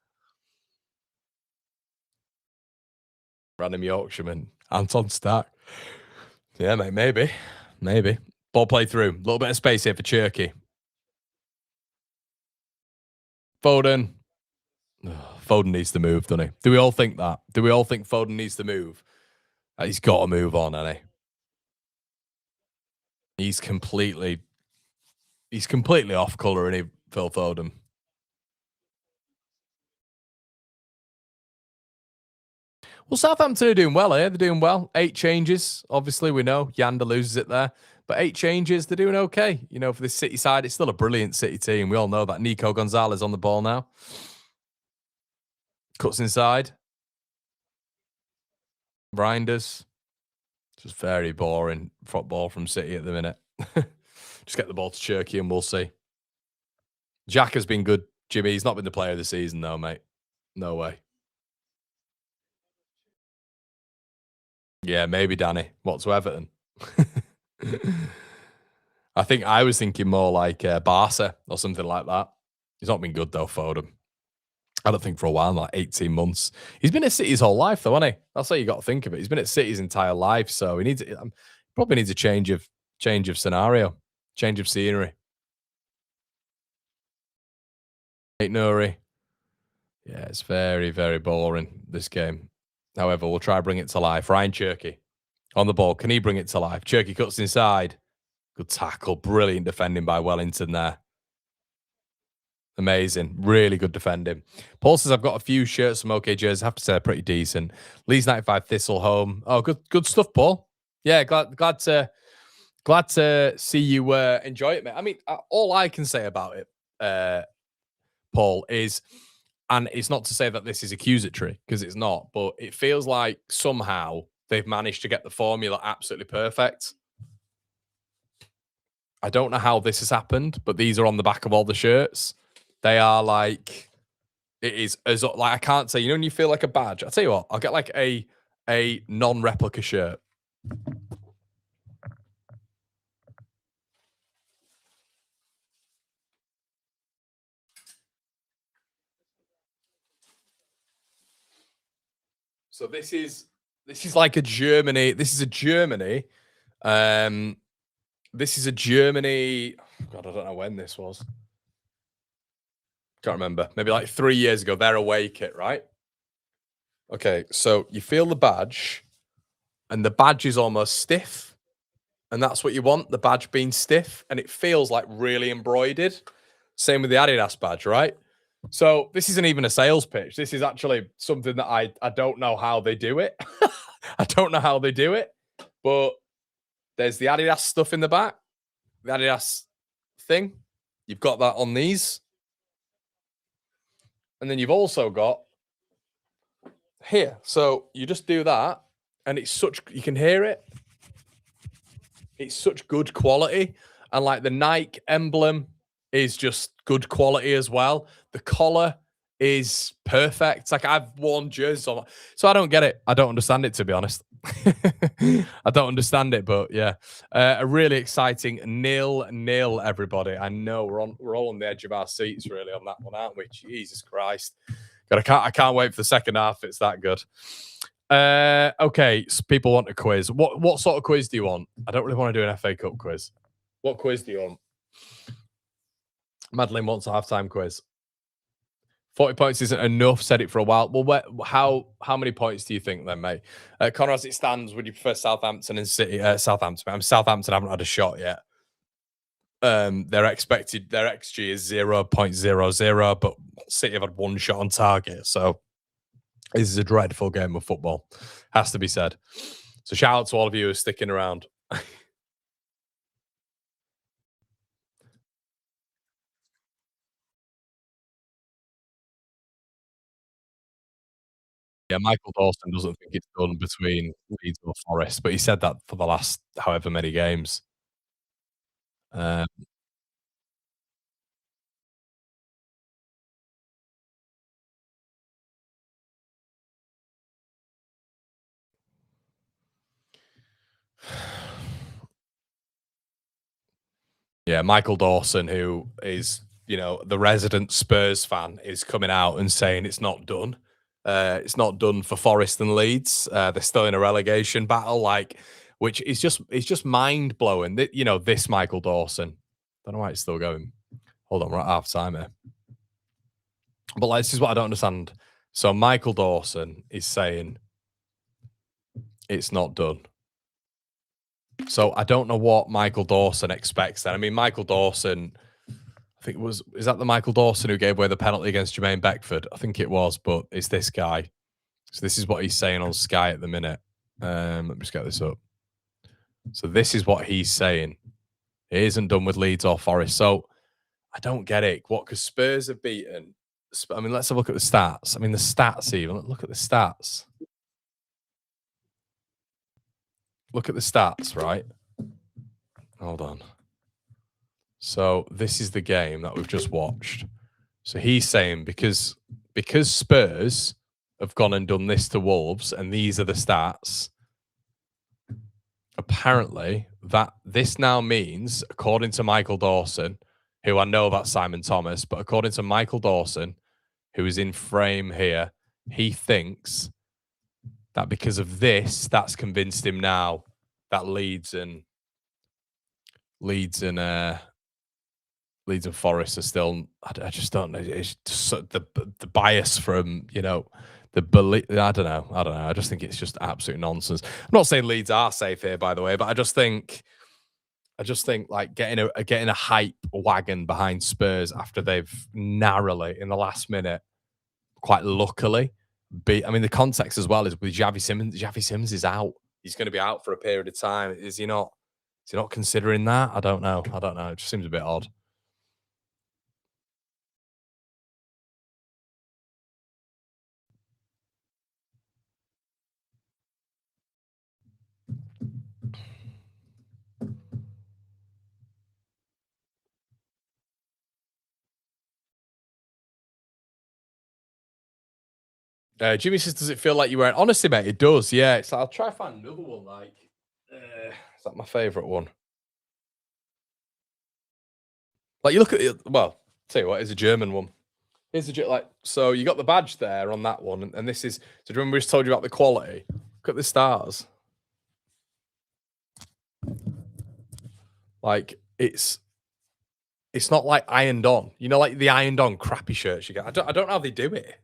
Random Yorkshireman. Anton Stark. Yeah, mate. Maybe. Ball play through. A little bit of space here for Cherky. Foden. Foden needs to move, doesn't he? Do we all think that? Do we all think Foden needs to move? He's got to move on, hasn't he? He's completely off colour, isn't he, Phil Foden? Well, Southampton are doing well here. They're doing well. 8 changes. Obviously, we know Yanda loses it there. But 8 changes, they're doing okay. You know, for this City side, it's still a brilliant City team. We all know that. Nico Gonzalez on the ball now. Cuts inside. Grinders. Just very boring football from City at the minute. Just get the ball to Cherky and we'll see. Jack has been good, Jimmy. He's not been the player of the season, though, mate. No way. Yeah, maybe Danny. What to Everton? I think I was thinking more like Barca or something like that. He's not been good, though, Foden. I don't think for a while, like 18 months. He's been at City his whole life, though, hasn't he? That's how you got to think of it. He's been at City his entire life, so he needs probably needs a change of scenario, change of scenery. Ain't Nuri. Yeah, it's very, very boring, this game. However, we'll try to bring it to life. Ryan Cherky on the ball. Can he bring it to life? Cherky cuts inside. Good tackle. Brilliant defending by Wellington there. Amazing. Really good defending. Paul says, I've got a few shirts from OK Jerseys. I have to say they're pretty decent. Leeds 95 Thistle home. Oh, good stuff, Paul. Yeah, glad to see you enjoy it, mate. I mean, all I can say about it, Paul, is, and it's not to say that this is accusatory, because it's not, but it feels like somehow they've managed to get the formula absolutely perfect. I don't know how this has happened, but these are on the back of all the shirts. They are like, it is as like, I can't say, you know, when you feel like a badge. I'll tell you what, I'll get like a non-replica shirt. So this is like a Germany. This is a Germany. This is a Germany. God, I don't know when this was. Can't remember. Maybe like 3 years ago. Their away kit, right? Okay, so you feel the badge, and the badge is almost stiff, and that's what you want. The badge being stiff, and it feels like really embroidered. Same with the Adidas badge, right? So this isn't even a sales pitch. This is actually something that I don't know how they do it. I don't know how they do it, but there's the Adidas stuff in the back, the Adidas thing. You've got that on these. And then you've also got here. So you just do that, and it's such, you can hear it. It's such good quality. And like the Nike emblem is just good quality as well. The collar is perfect. It's like I've worn jerseys on, so I don't get it. I don't understand it, to be honest. I don't understand it, but yeah, a really exciting 0-0, everybody. I know we're all on the edge of our seats really on that one, aren't we? Jesus Christ! God, I can't wait for the second half. It's that good. Okay, so people want a quiz. What sort of quiz do you want? I don't really want to do an FA Cup quiz. What quiz do you want? Madeline wants a halftime quiz. 40 points isn't enough. Said it for a while. Well, how many points do you think then, mate? Connor, as it stands, would you prefer Southampton and City? Southampton. Southampton haven't had a shot yet. Their XG is 0.00, but City have had one shot on target. So this is a dreadful game of football. Has to be said. So shout out to all of you who are sticking around. Yeah, Michael Dawson doesn't think it's done between Leeds or Forest, but he said that for the last however many games. Um, yeah, Michael Dawson, who is, you know, the resident Spurs fan, is coming out and saying it's not done. It's not done for Forest and Leeds. They're still in a relegation battle, like, which is just mind blowing. You know, this Michael Dawson. Don't know why it's still going. Hold on, we're at half time here. But like, this is what I don't understand. So Michael Dawson is saying it's not done. So I don't know what Michael Dawson expects then. I mean, Michael Dawson, I think is that the Michael Dawson who gave away the penalty against Jermaine Beckford? I think it was, but it's this guy. So this is what he's saying on Sky at the minute. Let me just get this up. So this is what he's saying. It isn't done with Leeds or Forest. So I don't get it. What? Because Spurs have beaten. I mean, let's have a look at the stats. I mean, the stats even. Look at the stats. Look at the stats, right? Hold on. So this is the game that we've just watched. So he's saying because Spurs have gone and done this to Wolves, and these are the stats. Apparently, that this now means, according to Michael Dawson, who I know about Simon Thomas, but according to Michael Dawson, who is in frame here, he thinks that because of this, that's convinced him now that Leeds and Forest are still. I just don't know. It's just the bias from the belief. I don't know. I just think it's just absolute nonsense. I'm not saying Leeds are safe here, by the way, but I just think like getting a hype wagon behind Spurs after they've narrowly in the last minute, quite luckily, I mean, the context as well is with Xavi Simons. Xavi Simons is out. He's going to be out for a period of time. Is he not? Is he not considering that? I don't know. It just seems a bit odd. Jimmy says, "Does it feel like you weren't?" Honestly, mate, it does. Yeah, it's. I'll try to find another one. Like, is that my favorite one? Like, you look at it. Well, tell you what, it's a German one. Here's the so you got the badge there on that one, and this is. So do you remember we just told you about the quality? Look at the stars. Like it's not like ironed on. You know, like the ironed on crappy shirts you get. I don't know how they do it.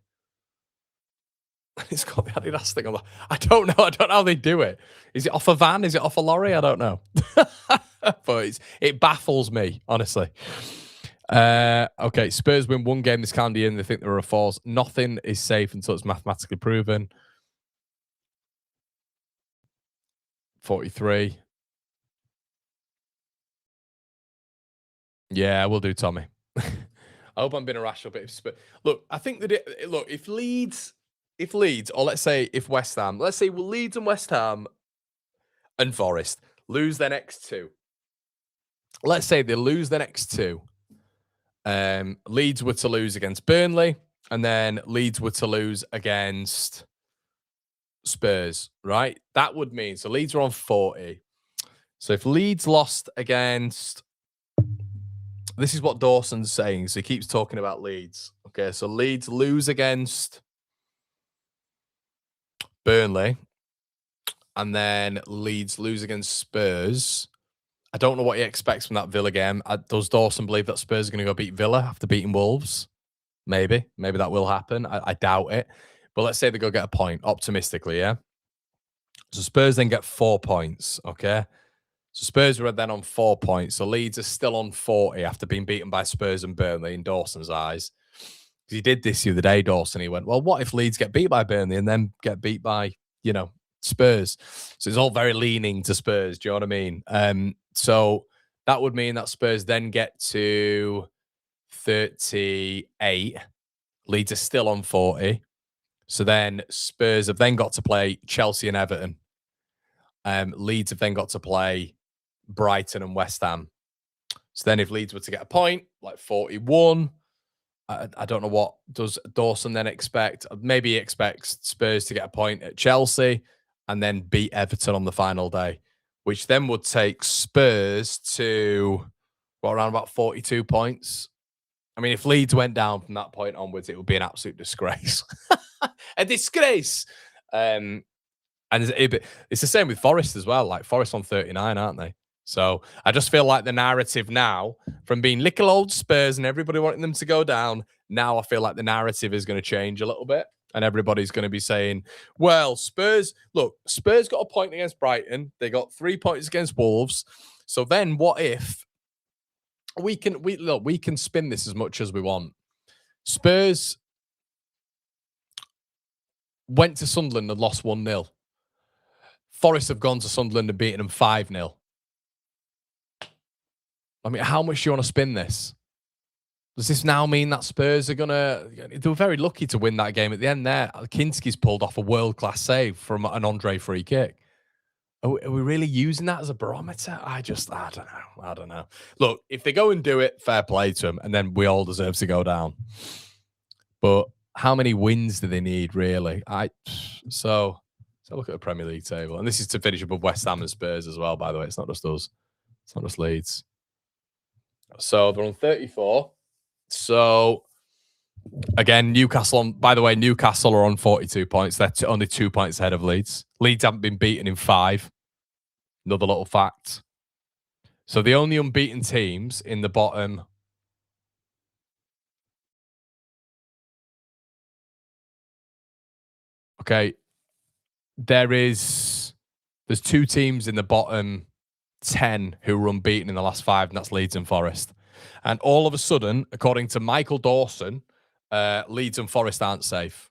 It's got the Adidas thing on the. I don't know how they do it. Is it off a van? Is it off a lorry? I don't know. But it baffles me, honestly. Okay, Spurs win one game this calendar year and they think there are falls. Nothing is safe until it's mathematically proven. 43. Yeah, we'll do, Tommy. I hope I'm being irrational, but look, I think that if Leeds, or let's say if West Ham, Leeds and West Ham and Forest lose their next two. Let's say they lose their next two. Leeds were to lose against Burnley, and then Leeds were to lose against Spurs, right? That would mean, so Leeds are on 40. So if Leeds lost against, this is what Dawson's saying. So he keeps talking about Leeds. Okay, so Leeds lose against Burnley, and then Leeds lose against Spurs. I don't know what he expects from that Villa game. Does Dawson believe that Spurs are going to go beat Villa after beating Wolves? Maybe that will happen. I doubt it. But let's say they go get a point, optimistically, yeah? So Spurs then get 4 points, okay? So Spurs were then on 4 points. So Leeds are still on 40 after being beaten by Spurs and Burnley in Dawson's eyes. Because he did this the other day, Dawson. He went, well, what if Leeds get beat by Burnley and then get beat by, Spurs? So it's all very leaning to Spurs. Do you know what I mean? So that would mean that Spurs then get to 38. Leeds are still on 40. So then Spurs have then got to play Chelsea and Everton. Leeds have then got to play Brighton and West Ham. So then if Leeds were to get a point, like 41, I don't know what does Dawson then expect. Maybe he expects Spurs to get a point at Chelsea and then beat Everton on the final day, which then would take Spurs to around about 42 points. I mean, if Leeds went down from that point onwards, it would be an absolute disgrace. A disgrace. And it's the same with Forest as well. Like Forest on 39, aren't they? So I just feel like the narrative now, from being little old Spurs and everybody wanting them to go down, now I feel like the narrative is going to change a little bit. And everybody's going to be saying, well, Spurs got a point against Brighton. They got 3 points against Wolves. So then what if we can spin this as much as we want. Spurs went to Sunderland and lost 1-0. Forest have gone to Sunderland and beaten them 5-0. I mean, how much do you want to spin this? Does this now mean that Spurs are gonna? They were very lucky to win that game at the end. There, Kinski's pulled off a world-class save from an Andre free kick. Are we really using that as a barometer? I don't know. I don't know. Look, if they go and do it, fair play to them, and then we all deserve to go down. But how many wins do they need, really? So look at the Premier League table, and this is to finish above West Ham and Spurs as well. By the way, it's not just us. It's not just Leeds. So they're on 34. So again, Newcastle. By the way, Newcastle are on 42 points. They're only 2 points ahead of Leeds. Leeds haven't been beaten in 5. Another little fact. So the only unbeaten teams in the bottom. Okay, there's 2 teams in the bottom 10 who were unbeaten in the last 5, and that's Leeds and Forest. And all of a sudden, according to Michael Dawson, Leeds and Forest aren't safe.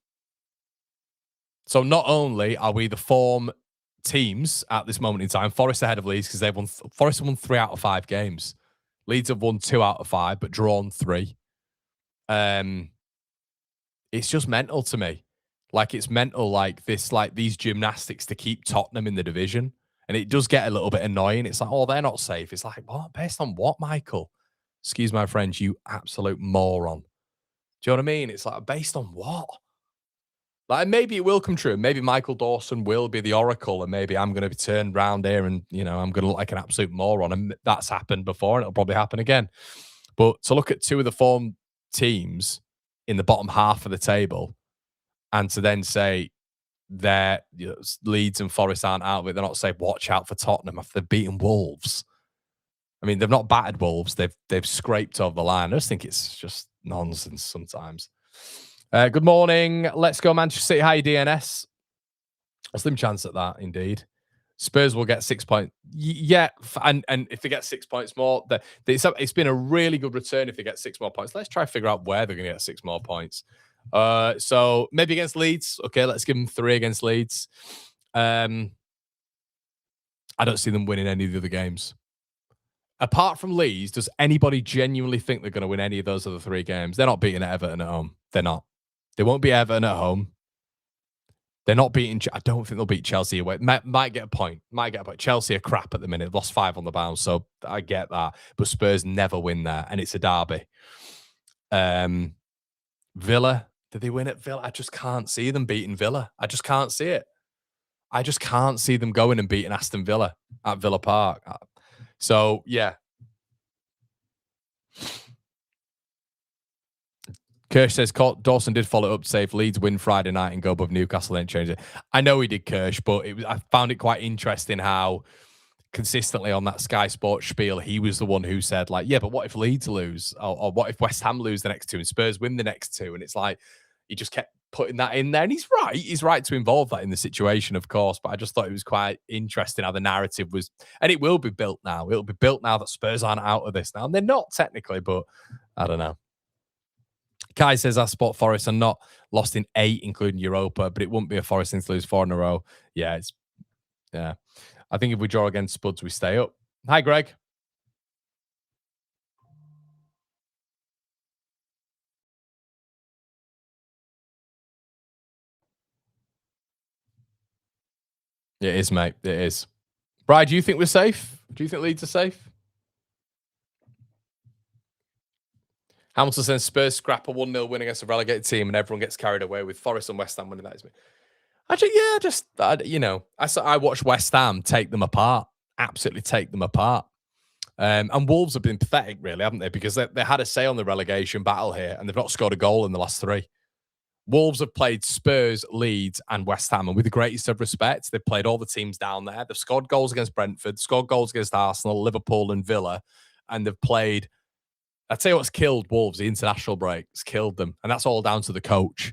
So not only are we the form teams at this moment in time, Forest ahead of Leeds because Forest have won 3 out of 5 games. Leeds have won 2 out of 5, but drawn 3. It's just mental to me. Like, it's mental, like these gymnastics to keep Tottenham in the division. And it does get a little bit annoying. It's like, oh, they're not safe. It's like, what? Based on what, Michael? Excuse my French, you absolute moron. Do you know what I mean? It's like, based on what? Like, maybe it will come true. Maybe Michael Dawson will be the oracle, and maybe I'm going to be turned around here and, I'm going to look like an absolute moron. And that's happened before, and it'll probably happen again. But to look at 2 of the form teams in the bottom half of the table and to then say Leeds and Forest aren't out of it, they're not saying, watch out for Tottenham after they've beaten Wolves. I mean, they've not battered Wolves. They've scraped over the line. I just think it's just nonsense sometimes. Good morning. Let's go Manchester City. Hi, DNS. A slim chance at that, indeed. Spurs will get 6 points. Yeah, and if they get 6 points more, it's been a really good return if they get 6 more points. Let's try to figure out where they're going to get 6 more points. So maybe against Leeds. Okay, let's give them 3 against Leeds. I don't see them winning any of the other games. Apart from Leeds, does anybody genuinely think they're going to win any of those other 3 games? They're not beating Everton at home. They're not. They won't be Everton at home. They're not beating. I don't think they'll beat Chelsea away. Might get a point. Chelsea are crap at the minute. They've lost 5 on the bounce, so I get that. But Spurs never win there, and it's a derby. Villa. Did they win at Villa? I just can't see them beating Villa. I just can't see it. I just can't see them going and beating Aston Villa at Villa Park. So, yeah. Kirsch says Dawson did follow up to say if Leeds win Friday night and go above Newcastle, then change it. I know he did, Kirsch, but I found it quite interesting how consistently on that Sky Sports spiel, he was the one who said, like, yeah, but what if Leeds lose? Or what if West Ham lose the next 2 and Spurs win the next 2? And it's like, he just kept putting that in there. And he's right. He's right to involve that in the situation, of course. But I just thought it was quite interesting how the narrative was. And it will be built now. It'll be built now that Spurs aren't out of this now. And they're not technically, but I don't know. Kai says, I spot Forest and not lost in 8, including Europa, but it wouldn't be a Forest thing to lose 4 in a row. Yeah. I think if we draw against Spuds, we stay up. Hi, Greg. It is, mate. It is. Brad, do you think we're safe? Do you think Leeds are safe? Hamilton says Spurs scrap a 1-0 win against a relegated team and everyone gets carried away with Forest and West Ham winning. That is me. I watched West Ham take them apart. Absolutely take them apart. And Wolves have been pathetic, really, haven't they? Because they had a say on the relegation battle here and they've not scored a goal in the last 3. Wolves have played Spurs, Leeds, and West Ham. And with the greatest of respect, they've played all the teams down there. They've scored goals against Brentford, scored goals against Arsenal, Liverpool, and Villa. And they've played, I'd say what's killed Wolves, the international break. It's killed them. And that's all down to the coach.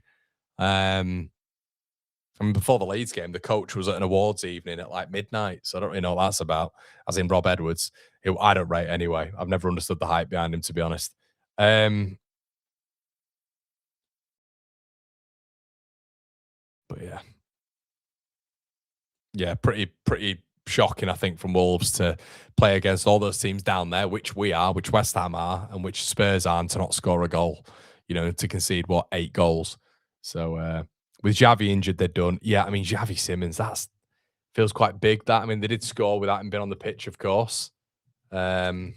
I mean, before the Leeds game, the coach was at an awards evening at like midnight. So I don't really know what that's about. As in Rob Edwards, who I don't rate anyway. I've never understood the hype behind him, to be honest. But But yeah, pretty shocking, I think, from Wolves to play against all those teams down there, which we are, which West Ham are, and which Spurs aren't, to not score a goal. To concede 8 goals. So with Xavi injured, they're done. Yeah, I mean Xavi Simons, that's feels quite big. That, I mean, they did score without him being on the pitch, of course. But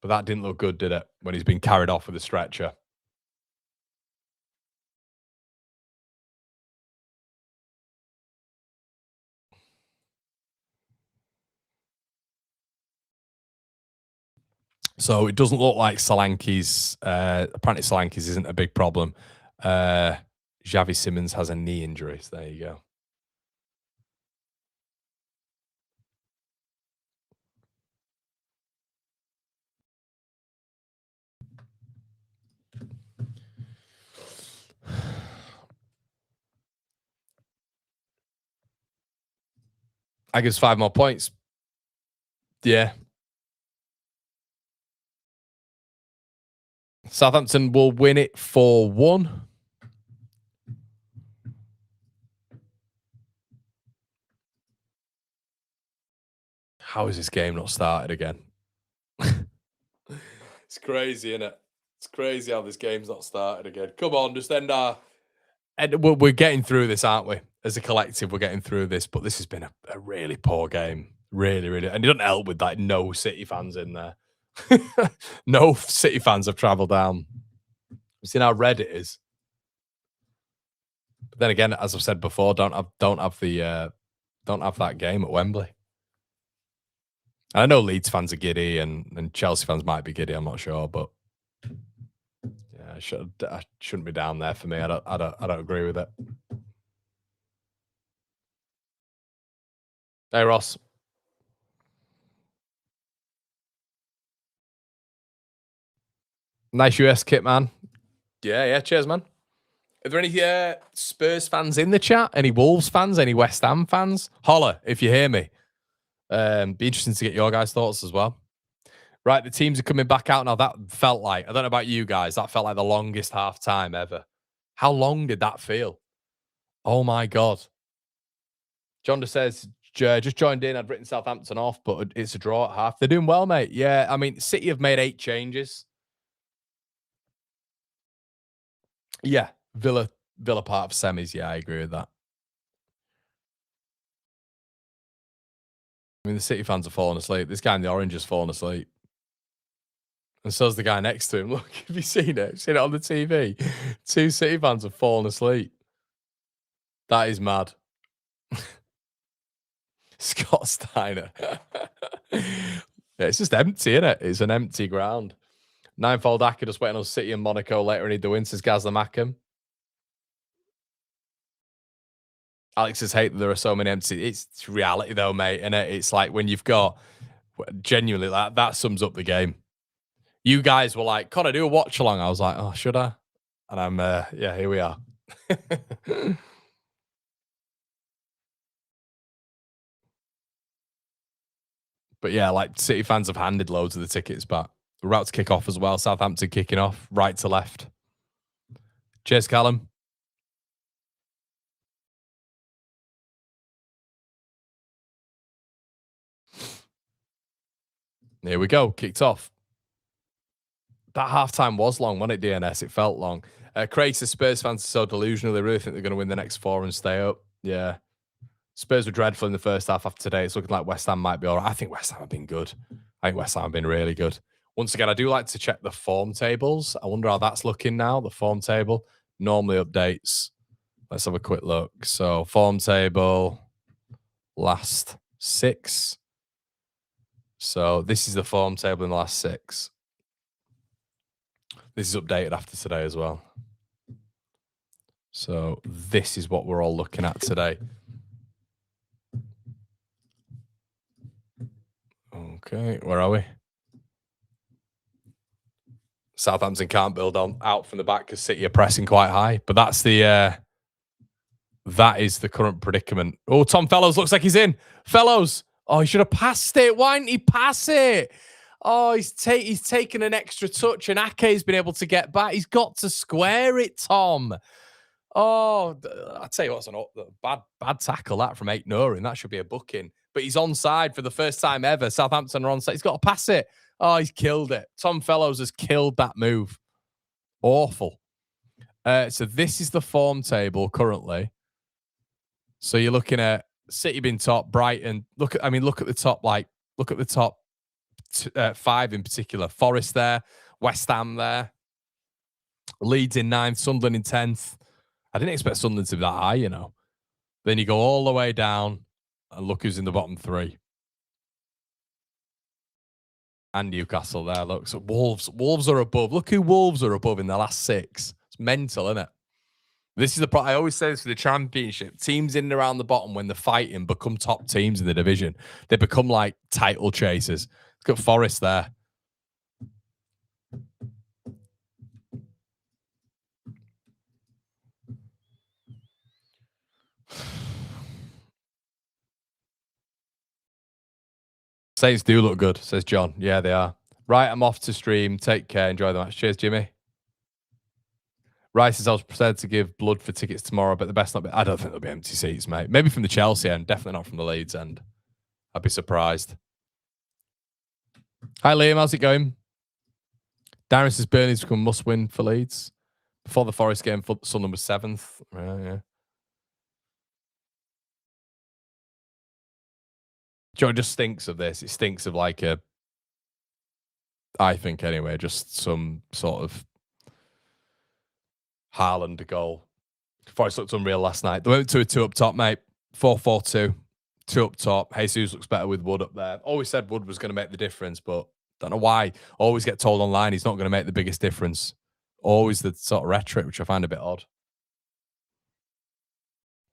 that didn't look good, did it? When he's been carried off with a stretcher. So it doesn't look like Solanke's. Apparently, Solanke's isn't a big problem. Xavi Simons has a knee injury. So there you go. I guess 5 more points. Yeah. Southampton will win it 4-1. How is this game not started again? It's crazy, isn't it? It's crazy how this game's not started again. Come on, just end our... And we're getting through this, aren't we? As a collective, we're getting through this. But this has been a really poor game. Really, really. And it doesn't help with that. No City fans in there. No City fans have travelled down. You've seen how red it is. But then again, as I've said before, don't have that game at Wembley. And I know Leeds fans are giddy and Chelsea fans might be giddy. I'm not sure, but yeah, I shouldn't be down there for me. I don't agree with it. Hey Ross. Nice US kit, man. Yeah. Cheers, man. Are there any Spurs fans in the chat? Any Wolves fans? Any West Ham fans? Holler if you hear me. Be interesting to get your guys' thoughts as well. Right, the teams are coming back out now. That felt like, I don't know about you guys, that felt like the longest half time ever. How long did that feel? Oh my God. John just says, just joined in. I'd written Southampton off, but it's a draw at half. They're doing well, mate. Yeah, I mean, City have made 8 changes. Yeah, Villa part of semis. Yeah, I agree with that. I mean, the City fans are falling asleep. This guy in the orange has fallen asleep. And so's the guy next to him. Look, have you seen it? Seen it on the TV? 2 City fans have fallen asleep. That is mad. Scott Steiner. Yeah, it's just empty, isn't it? It's an empty ground. Ninefold Acker just waiting on City and Monaco later. I need the win, says Gazza Mackham. Alex says hate that there are so many empty. It's reality though, mate. And it's like when you've got genuinely that sums up the game. You guys were like, "Can I do a watch along?" I was like, "Oh, should I?" And I'm yeah, here we are. But yeah, like City fans have handed loads of the tickets back. We're about to kick off as well. Southampton kicking off right to left. Cheers, Callum. Here we go. Kicked off. That halftime was long, wasn't it, DNS? It felt long. Craig says Spurs fans are so delusional. They really think they're going to win the next 4 and stay up. Yeah. Spurs were dreadful in the first half. After today, it's looking like West Ham might be all right. I think West Ham have been good. I think West Ham have been really good. Once again, I do like to check the form tables. I wonder how that's looking now, the form table. Normally updates. Let's have a quick look. So, form table, last 6. So, this is the form table in the last 6. This is updated after today as well. So, this is what we're all looking at today. Okay, where are we? Southampton can't build on out from the back because City are pressing quite high. But that's the that is the current predicament. Oh, Tom Fellows looks like he's in. Fellows, oh, he should have passed it. Why didn't he pass it? Oh, he's taken an extra touch, and Ake's been able to get back. He's got to square it, Tom. Oh, I'd say what's an bad tackle that from Aït-Nouri, and that should be a booking. But he's onside for the first time ever. Southampton are onside. He's got to pass it. Oh, he's killed it. Tom Fellows has killed that move. Awful. So this is the form table currently. So you're looking at City being top, Brighton. Look at the top. Look at the top 5 in particular. Forest there, West Ham there, Leeds in 9th, Sunderland in 10th. I didn't expect Sunderland to be that high, you know. Then you go all the way down, and look who's in the bottom 3. And Newcastle there. Look, so Wolves are above. Look who Wolves are above in the last 6. It's mental, isn't it? This is the I always say this for the Championship. Teams in and around the bottom, when they're fighting, become top teams in the division. They become like title chasers. Look at Forest there. Saints do look good, says John. Yeah, they are. Right, I'm off to stream. Take care. Enjoy the match. Cheers, Jimmy. Rice says I was prepared to give blood for tickets tomorrow, but the best not be. I don't think there'll be empty seats, mate. Maybe from the Chelsea end, definitely not from the Leeds end. I'd be surprised. Hi, Liam. How's it going? Darren says Burnley's become must win for Leeds. Before the Forest game, Sunderland was 7th. Yeah. Joe, it just stinks of this. It stinks of like I think anyway, just some sort of Haaland goal. Forest looked unreal last night. They went to a 2 up top, mate. 4-4-2. 2 up top. Jesus looks better with Wood up there. Always said Wood was going to make the difference, but don't know why. Always get told online he's not going to make the biggest difference. Always the sort of rhetoric, which I find a bit odd.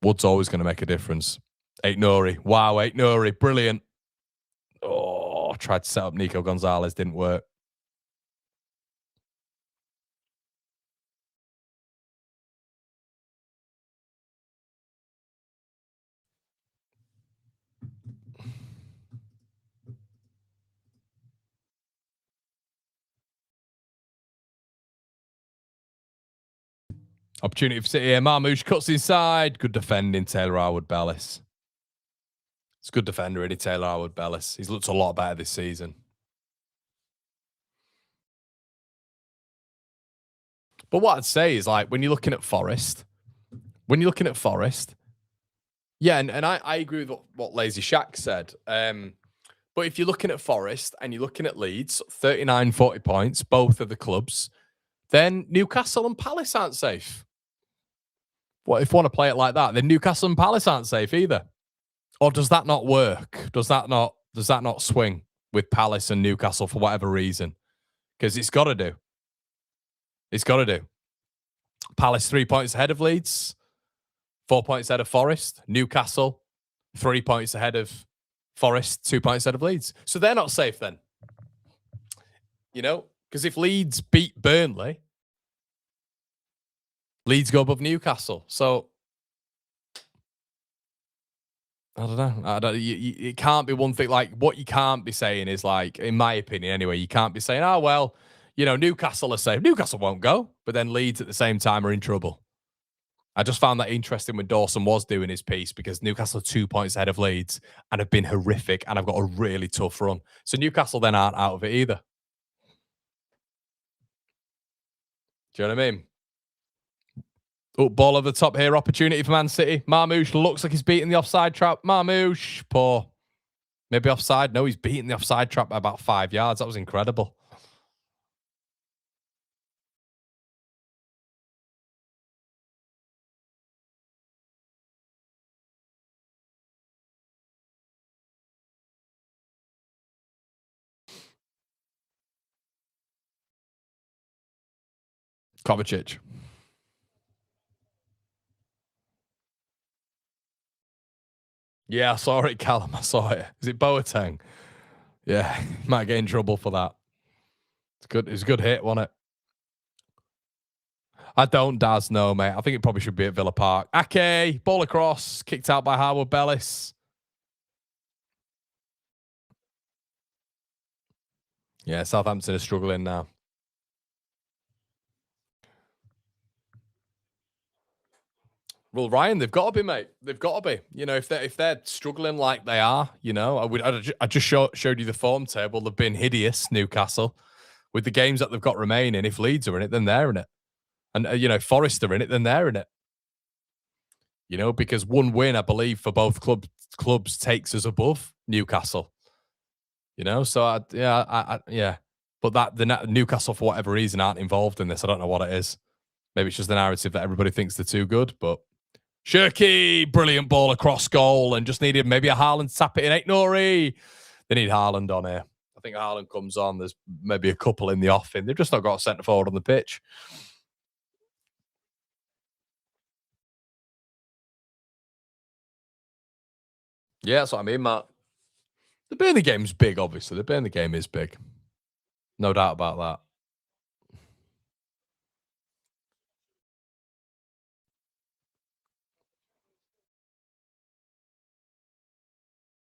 Wood's always going to make a difference. Aït-Nouri. Wow, Aït-Nouri. Brilliant. Oh, tried to set up Nico Gonzalez. Didn't work. Opportunity for City here. Marmoush cuts inside. Good defending, Taylor Harwood-Bellis. It's a good defender, isn't he, Taylor Harwood-Bellis? He's looked a lot better this season. But what I'd say is, like, when you're looking at Forest, yeah, and I agree with what Lazy Shack said. But if you're looking at Forest and you're looking at Leeds, 39, 40 points, both of the clubs, then Newcastle and Palace aren't safe. What if you want to play it like that? Then Newcastle and Palace aren't safe either. Or does that not work? Does that not swing with Palace and Newcastle for whatever reason? Because it's got to do. It's got to do. Palace 3 points ahead of Leeds, 4 points ahead of Forest. Newcastle 3 points ahead of Forest, 2 points ahead of Leeds. So they're not safe then. You know, because if Leeds beat Burnley, Leeds go above Newcastle. So I don't know. It can't be one thing. Like, what you can't be saying is, like, in my opinion anyway, you can't be saying, oh, well, you know, Newcastle are safe. Newcastle won't go. But then Leeds at the same time are in trouble. I just found that interesting when Dawson was doing his piece, because Newcastle are 2 points ahead of Leeds and have been horrific and have got a really tough run. So Newcastle then aren't out of it either. Do you know what I mean? Oh, ball over the top here. Opportunity for Man City. Marmoush looks like he's beating the offside trap. Marmoush, poor. Maybe offside. No, he's beating the offside trap by about 5 yards. That was incredible. Kovacic. Yeah, I saw it, Callum. I saw it. Is it Boateng? Yeah, might get in trouble for that. It's good. It's a good hit, wasn't it? I don't, Daz. No, mate. I think it probably should be at Villa Park. Ake, ball across, kicked out by Harwood-Bellis. Yeah, Southampton is struggling now. Well, Ryan, they've got to be, mate. They've got to be. You know, if they're struggling like they are, you know, I just showed you the form table. They've been hideous, Newcastle, with the games that they've got remaining. If Leeds are in it, then they're in it, and you know, Forest are in it, then they're in it. You know, because one win, I believe, for both clubs takes us above Newcastle. You know, so yeah. But that the Newcastle, for whatever reason, aren't involved in this. I don't know what it is. Maybe it's just the narrative that everybody thinks they're too good. But Shirky, brilliant ball across goal, and just needed maybe a Haaland tap it in. Ain't Nori. They need Haaland on here. I think Haaland comes on. There's maybe a couple in the offing. They've just not got a centre forward on the pitch. Yeah, that's what I mean, Matt. The Burnley game's big, obviously. The Burnley game is big. No doubt about that.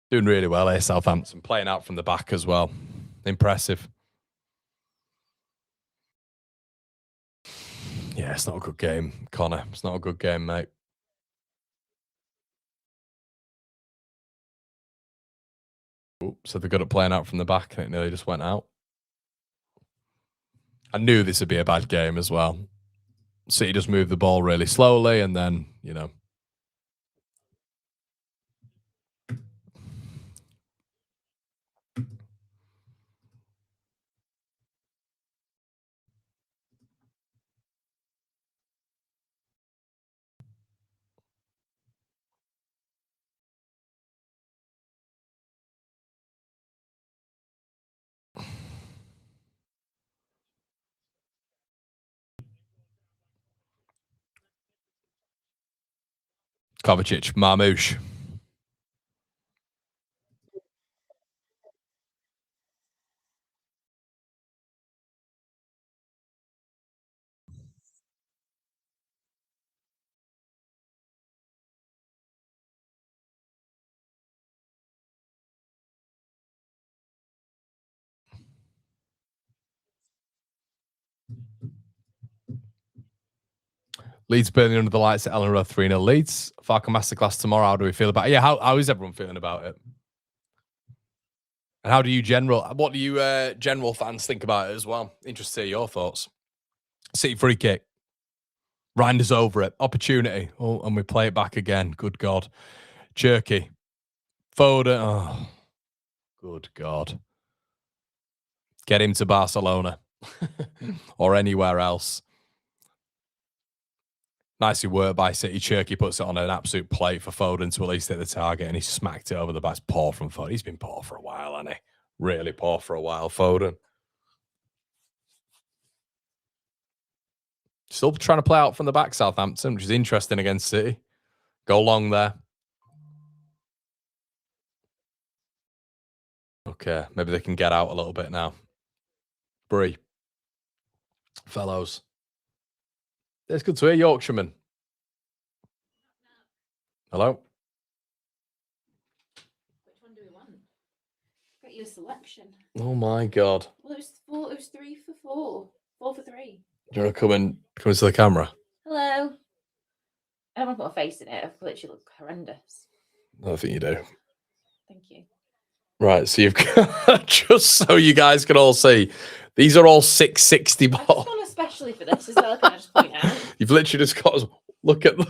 Doing really well here, Southampton. Playing out from the back as well. Impressive. Yeah, it's not a good game, Connor. It's not a good game, mate. Ooh, so they're good at playing out from the back. It nearly just went out. I knew this would be a bad game as well. City just moved the ball really slowly, and then, you know. Kovacic, Marmouche. Leeds Burnley under the lights at Ellen Road 3-0 Leeds. Falcon Masterclass tomorrow. How do we feel about it? Yeah, how is everyone feeling about it? And what do you general fans think about it as well? Interested to hear your thoughts. City free kick. Reinders over it. Opportunity. Oh, and we play it back again. Good God. Cherky. Foden. Oh, good God. Get him to Barcelona or anywhere else. Nicely worked by City. Cherky puts it on an absolute plate for Foden to at least hit the target, and he smacked it over the back. Poor from Foden. He's been poor for a while, hasn't he? Really poor for a while, Foden. Still trying to play out from the back, Southampton, which is interesting against City. Go long there. Okay, maybe they can get out a little bit now. Bree. Fellows. It's good to hear, Yorkshireman. Hello? Which one do we want? Got you a selection. Oh my God. Well, it was 3 for 4. 4 for 3. Do you want to come into the camera? Hello. I don't want to put a face in it. I literally look horrendous. I don't think you do. Thank you. Right, so you've got, just so you guys can all see, these are all 660 I've bottles. gone especially for this as well, can I just point out? You've literally just got, look at the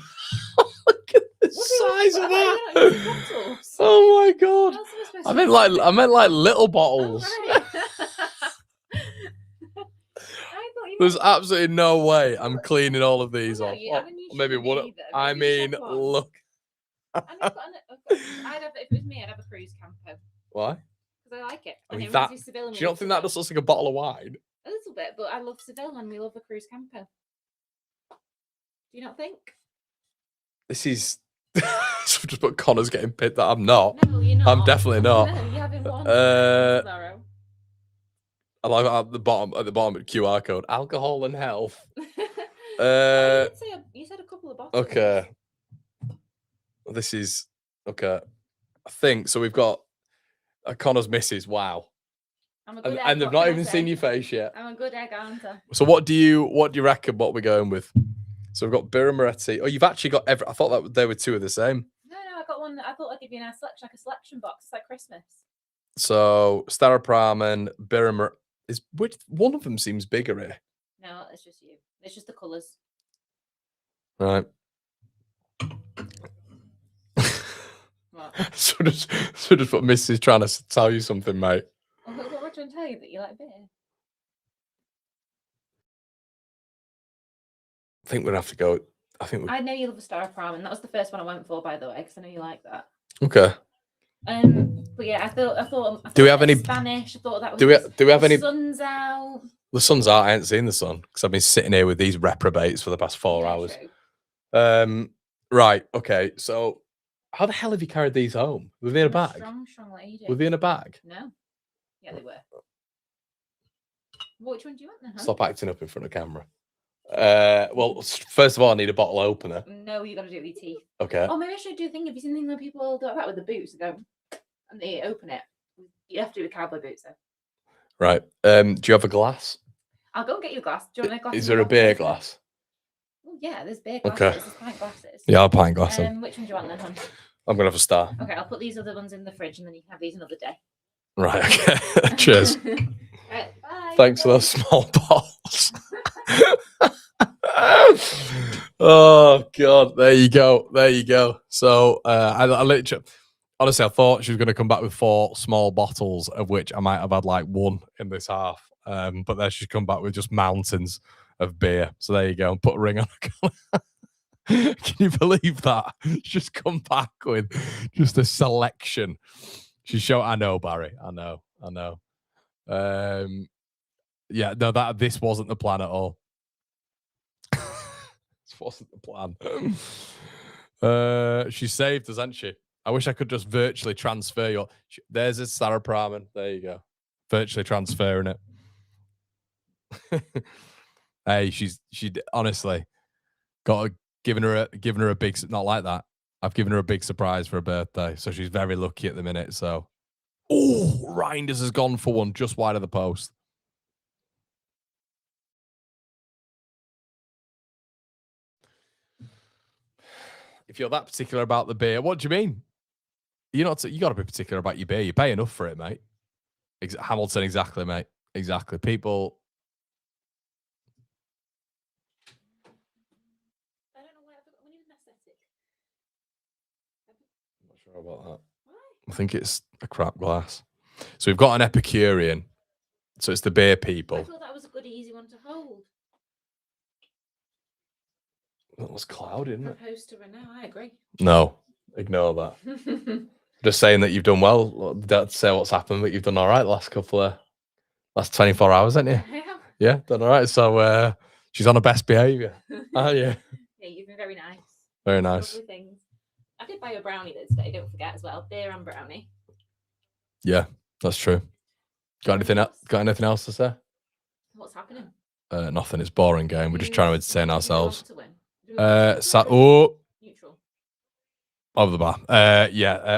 size of that. Oh my God. I meant like little bottles. Oh, right. There's absolutely no way I'm cleaning all of these off. Maybe one. I mean, look. If it was me, I'd have a cruise campo. Why? Because I like it. I mean, do you not think that just looks like a bottle of wine? A little bit, but I love Seville and we love a cruise campo. Do you not think? This is just put Connor's getting pit that I'm not. No, you're not. I'm definitely not. No, you're having one tomorrow. I like at the bottom of the QR code, alcohol and health. You said a couple of bottles. Okay. This is okay. I think so. We've got Connor's missus. Wow. I'm a good egg, and they've not even seen your face yet. I'm a good egg, aren't I? So what do you reckon? What we're going with? So we've got Birra Moretti. Oh, you've actually got every. I thought that they were two of the same. No, I got one. I thought I'd give you a nice selection, like a selection box. It's like Christmas. So Staropramen, Birra Moretti. Is which one of them seems bigger here? No, it's just you. It's just the colours. Right. What? so just what Miss is trying to tell you something, mate. What am I trying to tell you? That you like beer? I think we'd have to go. I know you love a Staropramen, and that was the first one I went for, by the way, because I know you like that. Okay. But yeah, I thought. Do we have any Spanish? I thought that was. Do we have any? The sun's out. The sun's out. I ain't seen the sun because I've been sitting here with these reprobates for the past 4 hours. True. Right. Okay. So, how the hell have you carried these home? Were they in a bag? Strong lady. Were they in a bag? No. Yeah, they were. Which one do you want then? Huh? Stop acting up in front of camera. Well, first of all, I need a bottle opener. No, you got to do it with your teeth. Okay. Oh, maybe I should do a thing. Have you seen the thing where people do that with the boots? They go and they open it. You have to do with cowboy boots, though. Right. Do you have a glass? I'll go and get you a glass. Do you want a glass? Is there a beer glass? Oh, yeah, there's beer glasses. Okay. There's pint glasses. Yeah, I'll pint glass. Which one do you want then, hon? I'm gonna have a star. Okay, I'll put these other ones in the fridge, and then you can have these another day. Right. Okay. Cheers. Right, bye. Thanks for those small bottles. Oh God, there you go. So I literally, honestly, I thought she was going to come back with 4 small bottles, of which I might have had like 1 in this half. But then she's come back with just mountains of beer. So there you go. And put a ring on her. Can you believe that? She's just come back with just a selection. I know, Barry. I know. Yeah, no, this wasn't the plan at all. This wasn't the plan. She saved us, hasn't she? I wish I could just virtually transfer your. There's a Sarah Praman. There you go. Virtually transferring it. Hey, she honestly given her a big, not like that. I've given her a big surprise for her birthday, so she's very lucky at the minute. So, oh, Reinders has gone for one just wide of the post. If you're that particular about the beer, what do you mean? You're not. You got to be particular about your beer. You pay enough for it, mate. Hamilton, exactly, mate. Exactly. People. I don't know where we need an aesthetic. I'm not sure about that. Why? I think it's a crap glass. So we've got an Epicurean. So it's the beer people. I thought that was a good, easy one to hold. That was cloudy, isn't it? Proposed to her now. I agree. No, ignore that. Just saying that you've done well. Don't say what's happened, but you've done all right the last 24 hours, haven't you? Yeah, done all right. So she's on her best behaviour. Oh yeah. Yeah, you've been very nice. Very nice. Lovely things. I did buy a brownie today. Don't forget as well. Beer and brownie. Yeah, that's true. Got anything else to say? What's happening? Nothing. It's a boring game. We're just trying to entertain ourselves. Neutral. Over the bar.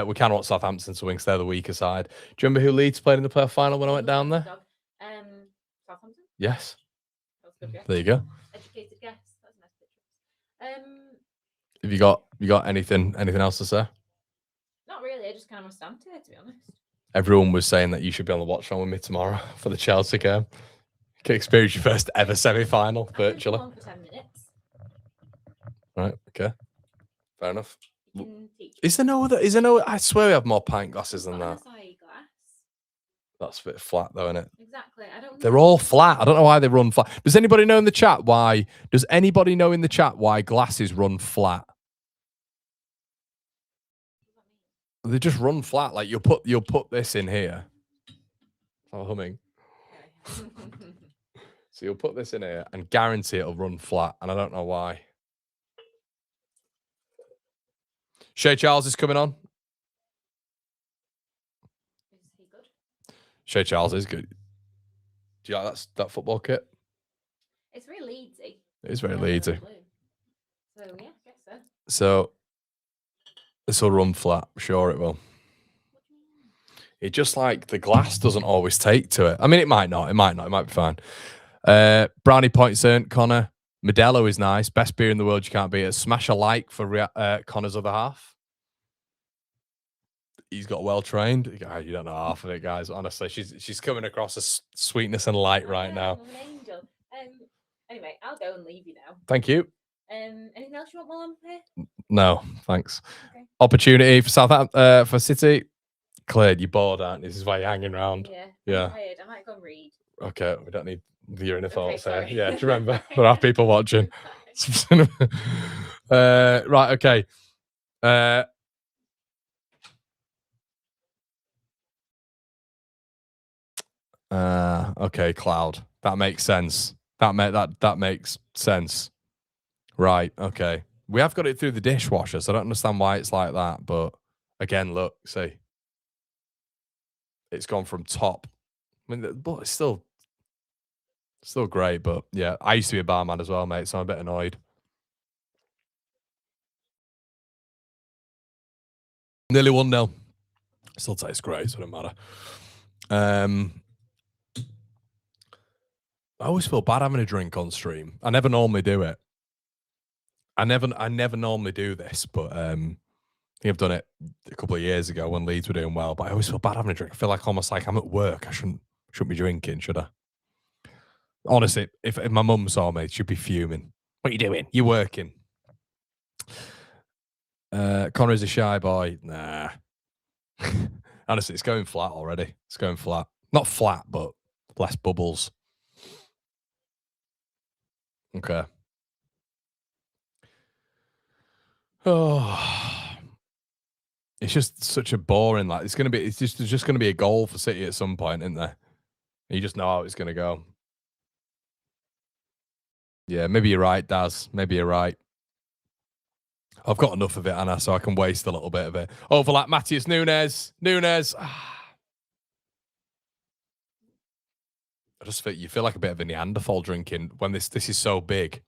We can want Southampton to win because they're the weaker side. Do you remember who Leeds played in the playoff final when I went down there? Southampton? Yes. That's a good guess. There you go. Educated guess. That's a nice picture. Have you got anything else to say? Not really. I just kind of want to stand here, to be honest. Everyone was saying that you should be on the watch line with me tomorrow for the Chelsea game. You can experience your first ever semi-final virtually. On for 10 minutes. Right. Okay. Fair enough. You can teach. Is there no other? I swear we have more pint glasses than that. Acai glass. That's a bit flat, though, isn't it? Exactly. I don't. They're all flat. I don't know why they run flat. Does anybody know in the chat why? Does anybody know in the chat why glasses run flat? They just run flat. Like you'll put this in here. Oh, humming. Okay. So you'll put this in here and guarantee it'll run flat. And I don't know why. Shay Charles is coming on. Is he good? Shay Charles is good. Do you like that football kit? It's very Leedsy. It is very Leedsy. So yeah, I guess so. So this will run flat. I'm sure it will. It just like the glass doesn't always take to it. I mean, it might not. It might be fine. Brownie points earned, Connor. Modelo is nice. Best beer in the world. You can't beat it. Smash a like for Connor's other half. He's got well trained. You don't know half of it, guys. Honestly, she's coming across as sweetness and light right now. I'm an angel. Anyway, I'll go and leave you now. Thank you. Anything else you want while I'm here? No, thanks. Okay. Opportunity for Southampton, for City. Cleared. You're bored, aren't you? This is why you're hanging around. Yeah. I'm tired. I might go and read. Okay, we don't need your inner thoughts here. Sorry. Yeah, do you remember? There are people watching. Right, okay. Okay, Cloud. That makes sense. That makes sense. Right, okay. We have got it through the dishwasher, so I don't understand why it's like that. But again, look, see. It's gone from top. I mean, but it's still great, but yeah. I used to be a barman as well, mate, so I'm a bit annoyed. Nearly 1-0. Still tastes great, so it doesn't matter. I always feel bad having a drink on stream. I never normally do it. I never normally do this, but I think I've done it a couple of years ago when Leeds were doing well. But I always feel bad having a drink. I feel like almost like I'm at work. I shouldn't be drinking, should I? Honestly, if my mum saw me, she'd be fuming. What are you doing? You're working. Connor is a shy boy. Nah. Honestly, it's going flat already. It's going flat. Not flat, but less bubbles. Okay. Oh, it's just such a boring. Like it's just gonna be a goal for City at some point, isn't there? You just know how it's gonna go. Yeah, maybe you're right, Daz. Maybe you're right. I've got enough of it, Anna, so I can waste a little bit of it. Overlap, Matthias Nunes. I just feel you feel like a bit of a Neanderthal drinking when this is so big.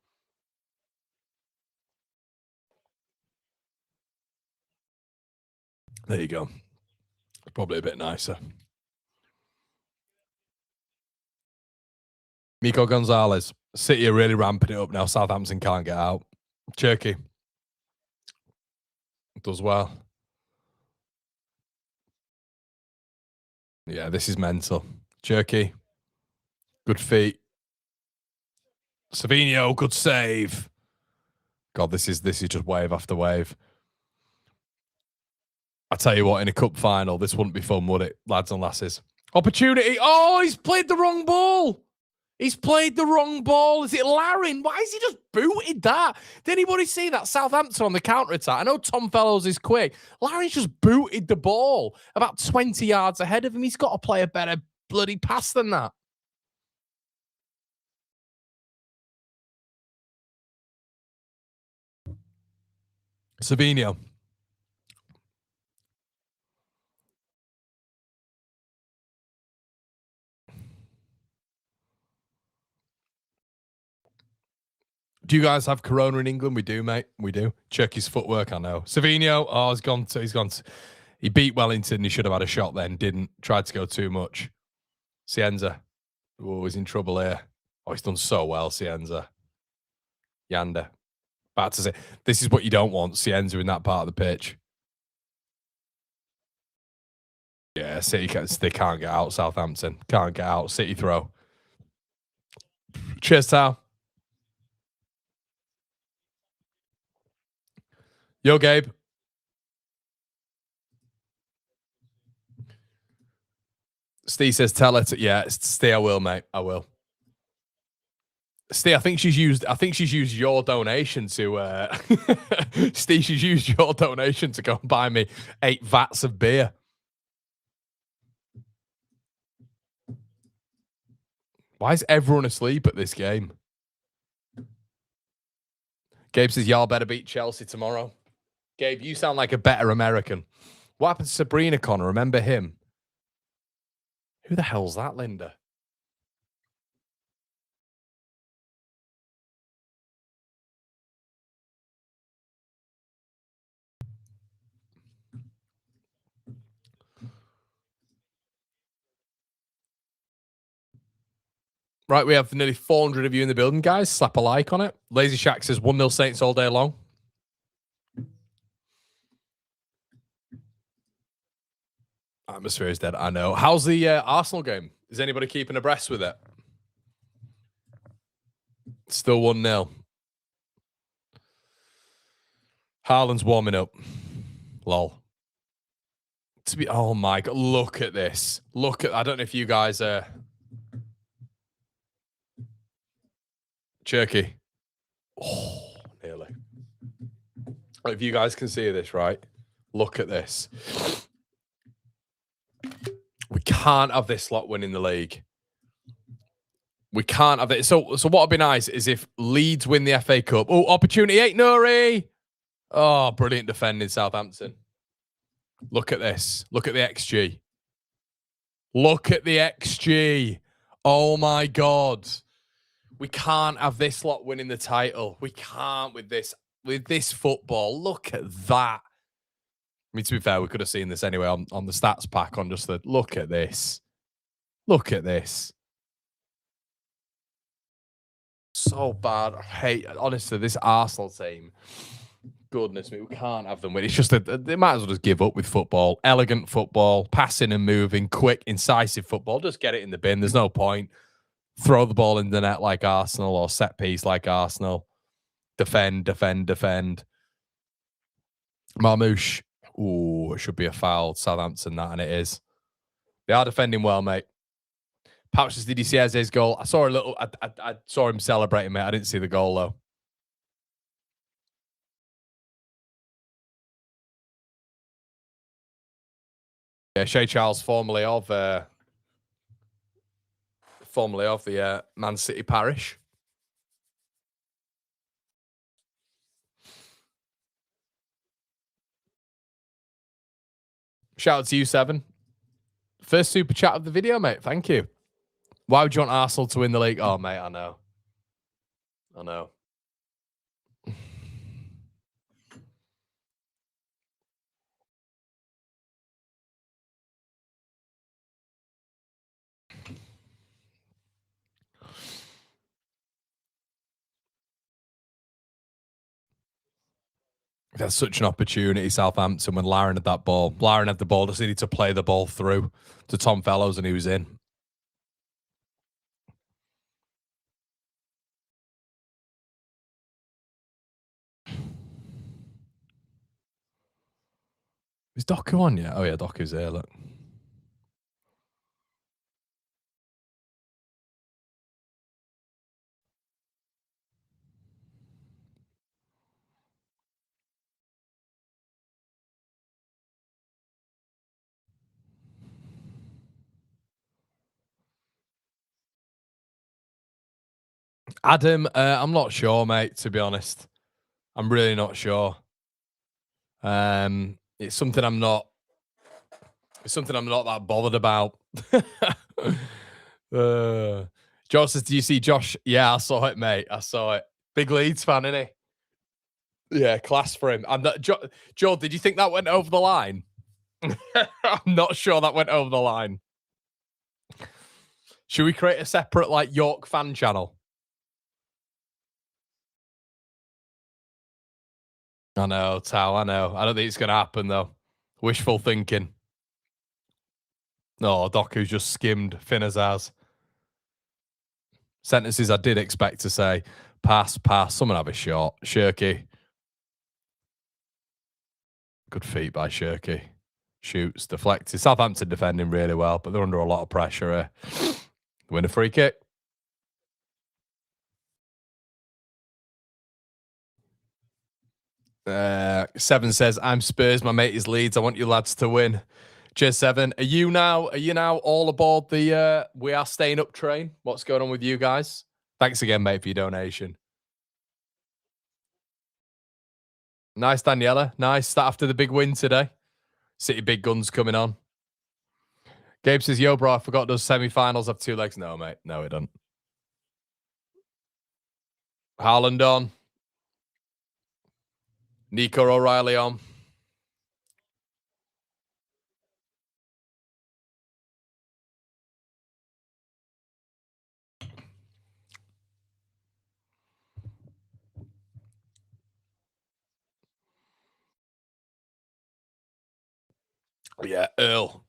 There you go. Probably a bit nicer. Miko Gonzalez. City are really ramping it up now. Southampton can't get out. Cherky does well. Yeah, this is mental. Cherky. Good feet. Savinho, good save. God, this is just wave after wave. I tell you what, in a cup final, this wouldn't be fun, would it, lads and lasses? Opportunity. Oh, he's played the wrong ball. He's played the wrong ball. Is it Larin? Why has he just booted that? Did anybody see that? Southampton on the counter-attack. I know Tom Fellows is quick. Larin's just booted the ball about 20 yards ahead of him. He's got to play a better bloody pass than that. Savinho. Do you guys have Corona in England? We do, mate. We do. Check his footwork, I know. Savinho, oh, he's gone to, he beat Wellington. He should have had a shot then. Didn't. Tried to go too much. Cienza. Oh, he's in trouble here. Oh, he's done so well, Cienza. Yanda. About to say, this is what you don't want, Cienza in that part of the pitch. Yeah, City, they can't get out. Southampton can't get out. City throw. Cheers, Tal. Yo, Gabe. Steve says, tell her to, yeah, Steve, I will, mate. I will. Steve, I think she's used your donation to Steve, she's used your donation to go and buy me 8 vats of beer. Why is everyone asleep at this game? Gabe says, y'all better beat Chelsea tomorrow. Gabe, you sound like a better American. What happened to Sabrina Connor? Remember him? Who the hell's that, Linda? Right, we have nearly 400 of you in the building, guys. Slap a like on it. Lazy Shack says 1-0 Saints all day long. Atmosphere is dead, I know. How's the Arsenal game? Is anybody keeping abreast with it? Still 1-0. Haaland's warming up. Lol. Oh my God, look at this. Look at, I don't know if you guys are... Cherky. Oh, nearly. If you guys can see this, right? Look at this. We can't have this lot winning the league. We can't have it. So what would be nice is if Leeds win the FA Cup. Oh, opportunity 8, Nuri. Oh, brilliant defending, Southampton. Look at this. Look at the XG. Look at the XG. Oh my God. We can't have this lot winning the title. We can't with this football. Look at that. I mean, to be fair, we could have seen this anyway on the stats pack on just the look at this. Look at this. So bad. I hate, honestly, this Arsenal team. Goodness me, we can't have them win. It's just that they might as well just give up with football. Elegant football, passing and moving, quick, incisive football. Just get it in the bin. There's no point. Throw the ball in the net like Arsenal or set piece like Arsenal. Defend, defend, defend. Marmouche. Ooh, it should be a foul. Southampton, that, and it is. They are defending well, mate. Pouch says, did you see Eze's goal? I saw a little. I saw him celebrating, mate. I didn't see the goal though. Yeah, Shay Charles, formerly of the Man City parish. Shout out to you, Seven. First super chat of the video, mate. Thank you. Why would you want Arsenal to win the league? Oh, mate, I know. I know. That's such an opportunity, Southampton, when Lauren had that ball. Lauren had the ball, just needed to play the ball through to Tom Fellows, and he was in. Is Doku on yet? Oh, yeah, Doku's there, look. Adam, I'm not sure, mate, to be honest. I'm really not sure. It's something I'm not that bothered about. Josh says, do you see Josh? Yeah, I saw it, mate. I saw it. Big Leeds fan, isn't he? Yeah, class for him. I'm not, Joe, did you think that went over the line? I'm not sure that went over the line. Should we create a separate, like, York fan channel? I know, Tao, I know. I don't think it's going to happen, though. Wishful thinking. No, Doku's just skimmed Finn as ours. Sentences I did expect to say. Pass, pass. Someone have a shot. Shirky. Good feet by Shirky. Shoots, deflected. Southampton defending really well, but they're under a lot of pressure here. Win a free kick. Seven says, I'm Spurs, my mate is Leeds. I want you lads to win. Cheers, Seven. Are you now all aboard the We Are Staying Up train? What's going on with you guys? Thanks again, mate, for your donation. Nice, Daniela. Nice. That after the big win today. City big guns coming on. Gabe says, yo, bro, I forgot those semi-finals have 2 legs. No, mate. No, it don't. Haaland on. Nico O'Reilly on. Yeah, Earl.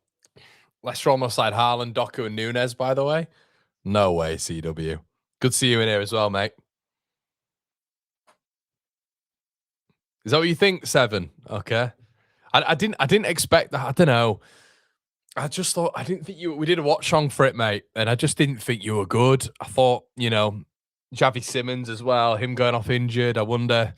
Leicester almost side Haaland, Doku, and Nunes, by the way. No way, CW. Good to see you in here as well, mate. Is that what you think, Seven? Okay. I didn't expect that. I don't know. I just thought I didn't think you. We did a watch song for it, mate, and I just didn't think you were good. I thought, Javi Simmons as well, him going off injured. I wonder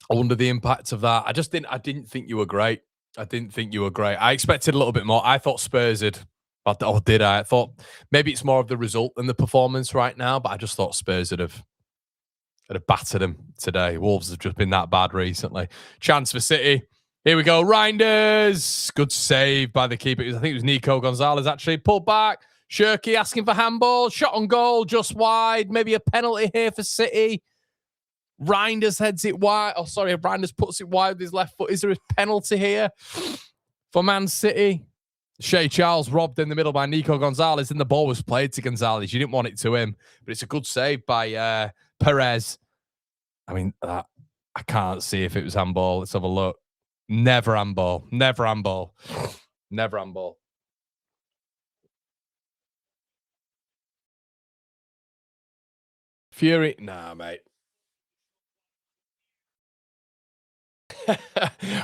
the impact of that. I didn't think you were great. I didn't think you were great. I expected a little bit more. I thought Spurs had, or did I? I thought maybe it's more of the result than the performance right now, but I just thought Spurs would have battered them today. Wolves have just been that bad recently. Chance for City. Here we go. Reinders. Good save by the keeper. I think it was Nico Gonzalez actually. Pulled back. Shirky asking for handball. Shot on goal. Just wide. Maybe a penalty here for City. Reinders heads it wide. Oh, sorry. Reinders puts it wide with his left foot. Is there a penalty here for Man City? Shea Charles robbed in the middle by Nico Gonzalez, and the ball was played to Gonzalez. You didn't want it to him, but it's a good save by Perez. I mean, I can't see if it was handball. Let's have a look. Never handball. Never handball. Never handball. Fury? Nah, mate.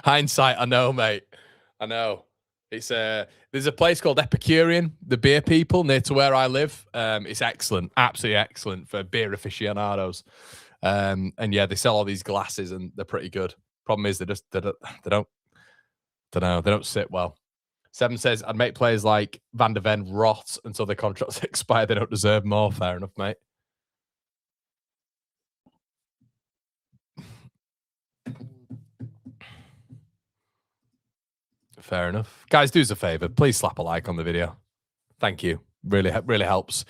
Hindsight, I know, mate. I know. It's there's a place called Epicurean, the beer people near to where I live. It's excellent, absolutely excellent for beer aficionados. And yeah, they sell all these glasses and they're pretty good. Problem is they don't sit well. Seven says I'd make players like Van der Ven rot until their contracts expire. They don't deserve more. Fair enough, mate. Fair enough. Guys, do us a favor. Please slap a like on the video. Thank you. Really, really helps.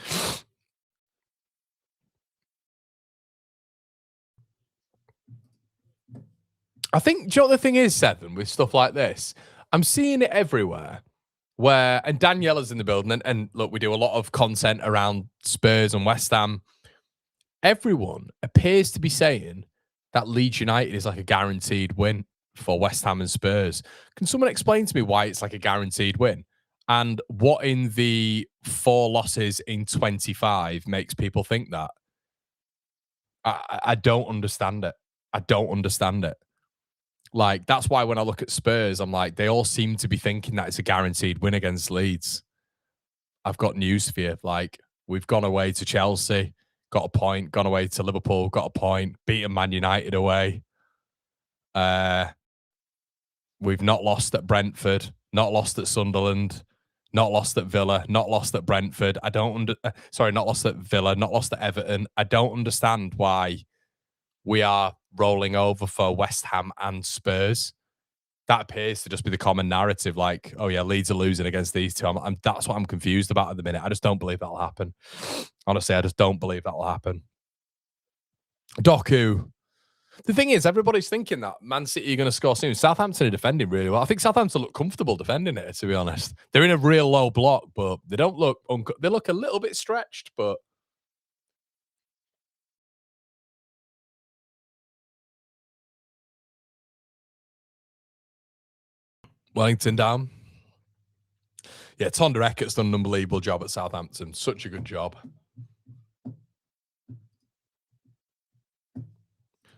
I think, do you know what the thing is, Seven, with stuff like this? I'm seeing it everywhere where, and Daniela's in the building, and look, we do a lot of content around Spurs and West Ham. Everyone appears to be saying that Leeds United is like a guaranteed win for West Ham and Spurs. Can someone explain to me why it's like a guaranteed win? And what in the 4 losses in 25 makes people think that? I don't understand it. I don't understand it. Like, that's why when I look at Spurs, I'm like, they all seem to be thinking that it's a guaranteed win against Leeds. I've got news for you. Like, we've gone away to Chelsea, got a point, gone away to Liverpool, got a point, beaten Man United away. We've not lost at Brentford, not lost at Sunderland, not lost at Villa, not lost at Brentford. Not lost at Villa, not lost at Everton. I don't understand why we are rolling over for West Ham and Spurs. That appears to just be the common narrative. Like, oh yeah, Leeds are losing against these two. That's what I'm confused about at the minute. I just don't believe that'll happen. Honestly, I just don't believe that'll happen. Doku. The thing is, everybody's thinking that Man City are going to score soon. Southampton are defending really well. I think Southampton look comfortable defending it, to be honest. They're in a real low block, but they don't look... they look a little bit stretched, but... Wellington down. Yeah, Tonda Eckert's done an unbelievable job at Southampton. Such a good job.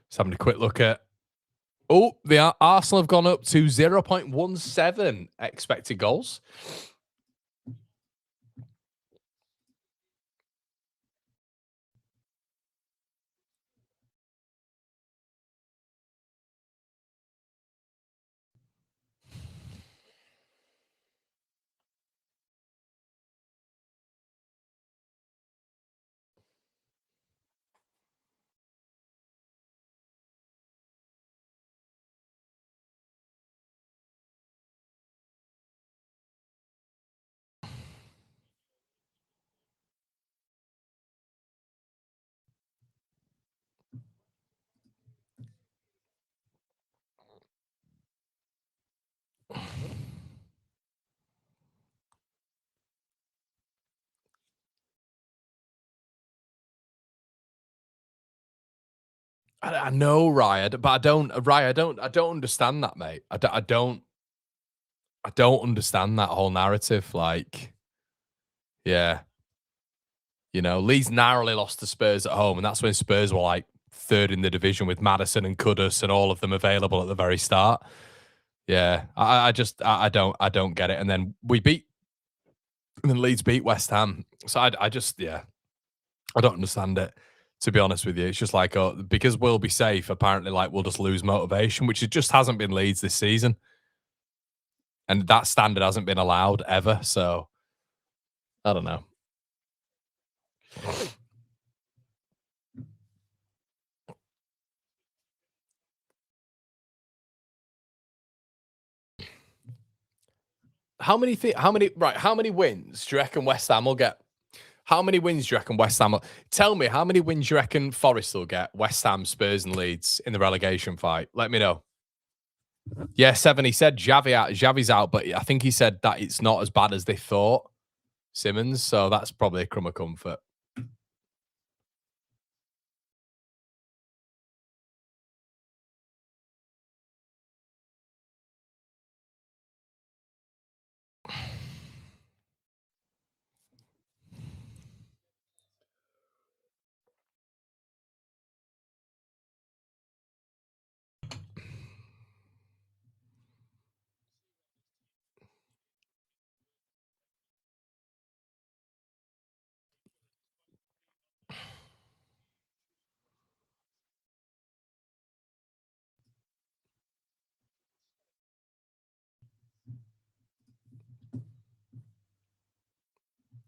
Just having a quick look at... Oh, the Arsenal have gone up to 0.17 expected goals. I know, Ryan, but I don't understand that, mate. I don't. I don't understand that whole narrative. Like, yeah, Leeds narrowly lost to Spurs at home, and that's when Spurs were like third in the division with Maddison and Kudus and all of them available at the very start. Yeah, I don't get it. And then and then Leeds beat West Ham. So I just, yeah, I don't understand it. To be honest with you, it's just like, oh, because we'll be safe. Apparently, like we'll just lose motivation, which it just hasn't been Leeds this season, and that standard hasn't been allowed ever. So I don't know. How many wins do you reckon West Ham will get? How many wins do you reckon West Ham will... Tell me, how many wins do you reckon Forest will get? West Ham, Spurs and Leeds in the relegation fight. Let me know. Yeah, 7. He said Xavi's out, but I think he said that it's not as bad as they thought, Simmons. So that's probably a crumb of comfort.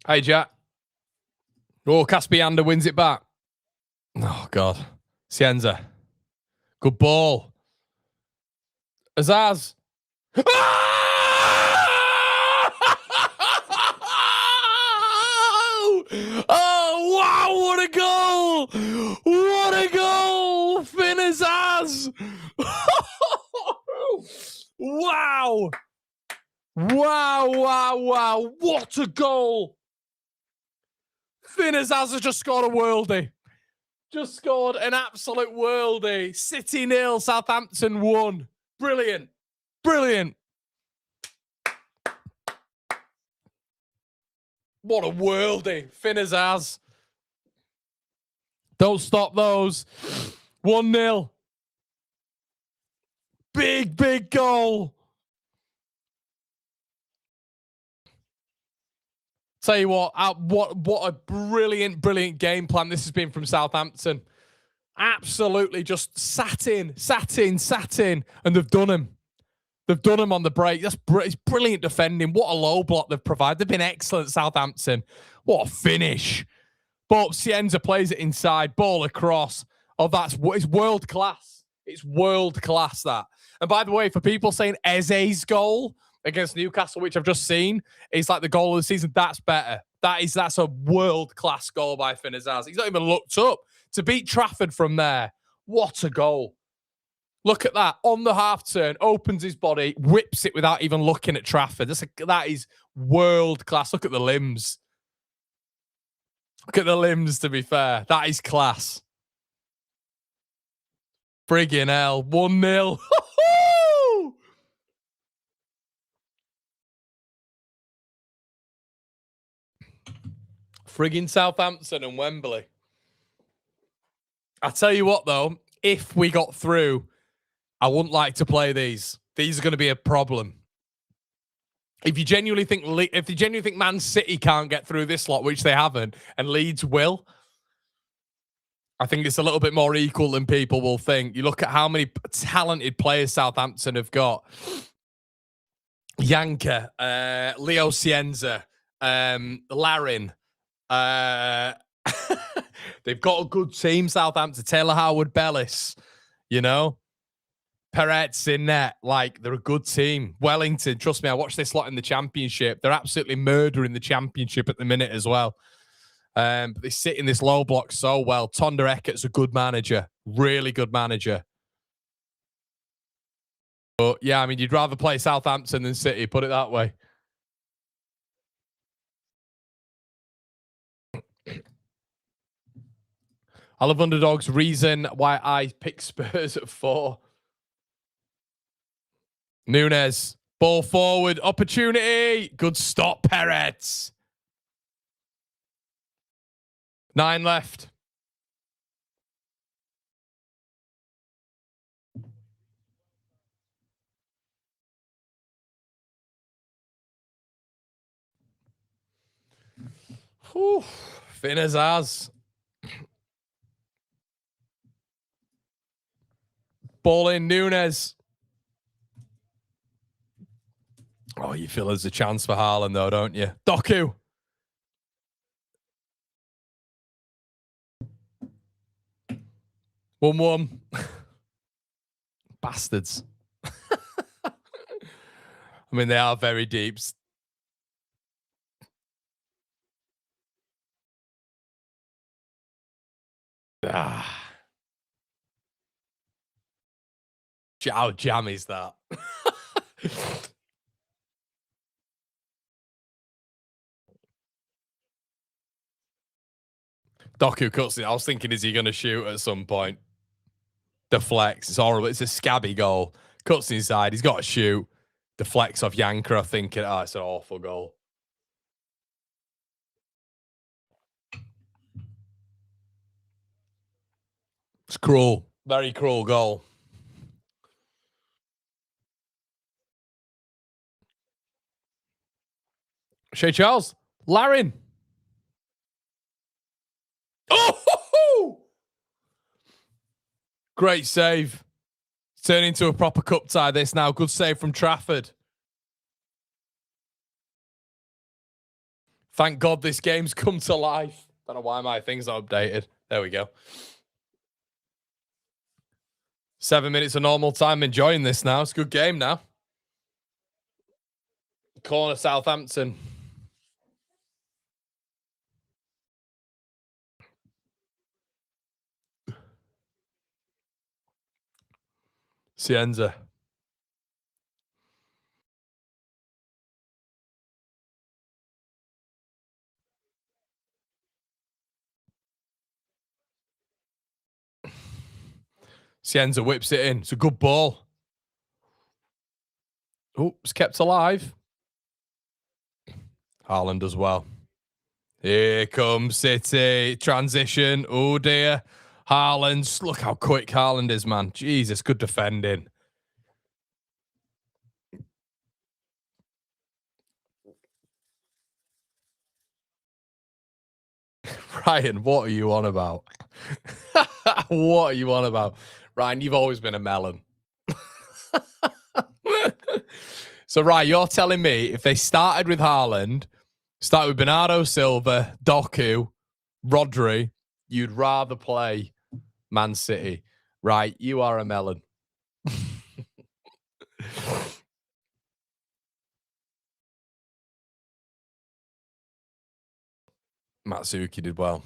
Hey, Jack. Oh, Caspiander wins it back. Oh, God. Cienza. Good ball. Azaz. Oh, wow. What a goal. What a goal. Finn Azaz. Wow. Wow. What a goal. Finn Azaz has just scored a worldie. Just scored an absolute worldie. City 0, Southampton 1. Brilliant. What a worldie. Finn Azaz. Don't stop those. 1-0. Big goal. Tell you what a brilliant game plan this has been from Southampton. Absolutely just sat in, and they've done him. They've done him on the break. It's brilliant defending. What a low block they've provided. They've been excellent, Southampton. What a finish. But Cienza plays it inside, ball across. Oh, it's world class. It's world class, that. And by the way, for people saying Eze's goal against Newcastle, which I've just seen, is like the goal of the season, that's better. That's a world-class goal by Finn Azaz. He's not even looked up. To beat Trafford from there, what a goal. Look at that. On the half turn, opens his body, whips it without even looking at Trafford. That is world-class. Look at the limbs. Look at the limbs, to be fair. That is class. Friggin' hell. 1-0. Friggin' Southampton and Wembley. I tell you what, though, if we got through, I wouldn't like to play these. These are going to be a problem. If you genuinely think Man City can't get through this lot, which they haven't, and Leeds will, I think it's a little bit more equal than people will think. You look at how many talented players Southampton have got. Yanka, Leo Cienza, Larin. They've got a good team, Southampton. Taylor Howard-Bellis, Peretz in net. Like, they're a good team. Wellington, trust me, I watched this lot in the Championship. They're absolutely murdering the Championship at the minute as well. But they sit in this low block so well. Tonda Eckert's a good manager. Really good manager. But, yeah, I mean, you'd rather play Southampton than City, put it that way. I love underdogs. Reason why I pick Spurs at 4. Nunes. Ball forward. Opportunity. Good stop, Perez. 9 left. Whew. Thin as ours. Ball in, Nunes. Oh, you feel there's a chance for Haaland, though, don't you? Doku. One. Bastards. I mean, they are very deep. How jam is that? Doku cuts it. I was thinking, is he going to shoot at some point? Deflects. It's horrible. It's a scabby goal. Cuts inside. He's got to shoot. Deflects off Yanker. I'm thinking, oh, it's an awful goal. It's cruel. Very cruel goal. Shea Charles. Larin. Oh! Great save. Turning into a proper cup tie this now. Good save from Trafford. Thank God this game's come to life. Don't know why my things are updated. There we go. 7 minutes of normal time. Enjoying this now. It's a good game now. Corner Southampton. Cienza. Cienza whips it in. It's a good ball. Oh, it's kept alive. Haaland as well. Here comes City. Transition. Oh, dear. Haaland. Look how quick Haaland is, man. Jesus, good defending. Ryan, what are you on about? What are you on about? Ryan, you've always been a melon. So, Ryan, you're telling me if they started with Haaland, started with Bernardo Silva, Doku, Rodri, you'd rather play Man City. Right, you are a melon. Matsuki did well.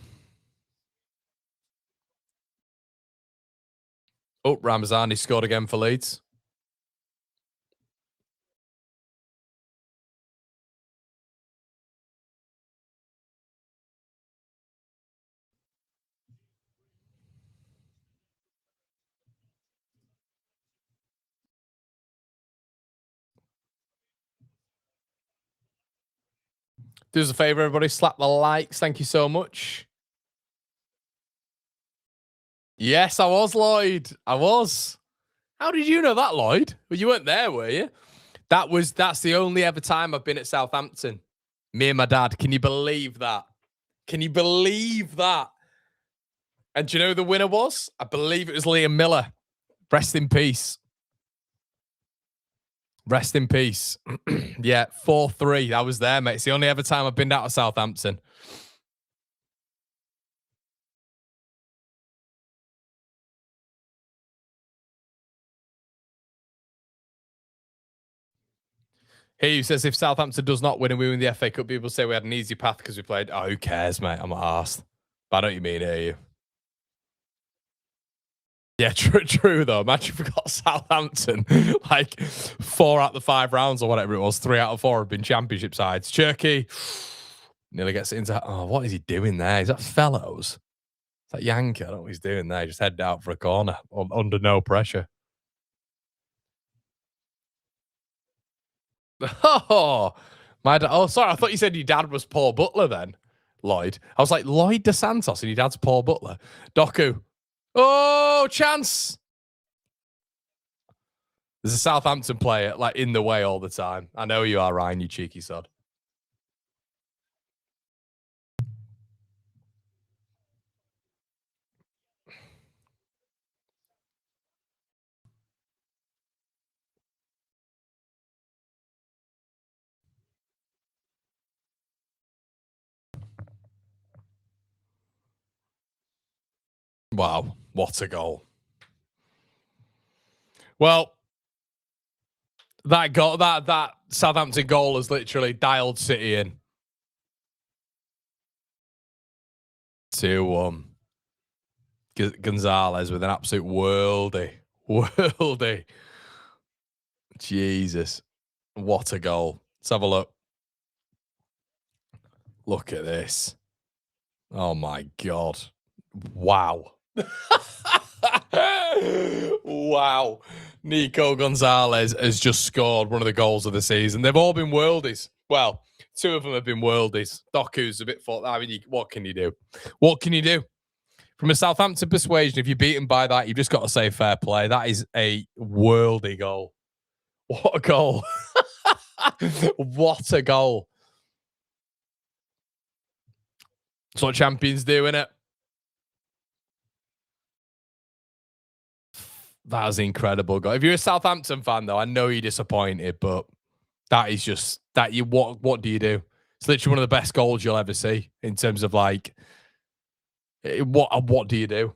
Oh, Ramazani scored again for Leeds. Do us a favor, everybody. Slap the likes. Thank you so much. Yes, I was, Lloyd. I was. How did you know that, Lloyd? Well, you weren't there, were you? That's the only ever time I've been at Southampton. Me and my dad. Can you believe that? Can you believe that? And do you know who the winner was? I believe it was Liam Miller. Rest in peace. Rest in peace. Yeah, 4-3. I was there, mate. It's the only ever time I've been out of Southampton. He says if Southampton does not win and we win the FA Cup, people say we had an easy path because we played. Oh, who cares, mate? I'm arsed. But I know what you mean, hear you. Yeah, true though. Imagine if we got Southampton like 4 out of the 5 rounds or whatever it was. 3 out of 4 have been championship sides. Cherky nearly gets it into. Oh, what is he doing there? Is that Fellows? Is that Yankee? I don't know what he's doing there. Just head out for a corner under no pressure. Oh, my dad. Oh, sorry. I thought you said your dad was Paul Butler then, Lloyd. I was like, Lloyd DeSantos and your dad's Paul Butler. Doku. Oh, chance. There's a Southampton player like in the way all the time. I know you are, Ryan, you cheeky sod. Wow, what a goal. Well, that Southampton goal has literally dialed City in. 2-1. Gonzalez with an absolute worldie. Worldie. Jesus. What a goal. Let's have a look. Look at this. Oh my God. Wow. Wow. Nico Gonzalez has just scored one of the goals of the season. They've all been worldies. Well, two of them have been worldies. Doku's a bit thought. I mean, what can you do? What can you do? From a Southampton persuasion, if you're beaten by that, you've just got to say fair play. That is a worldy goal. What a goal. What a goal. That's what champions do, innit? That was an incredible goal. If you're a Southampton fan, though, I know you're disappointed, but that is just that you what do you do? It's literally one of the best goals you'll ever see in terms of like what do you do?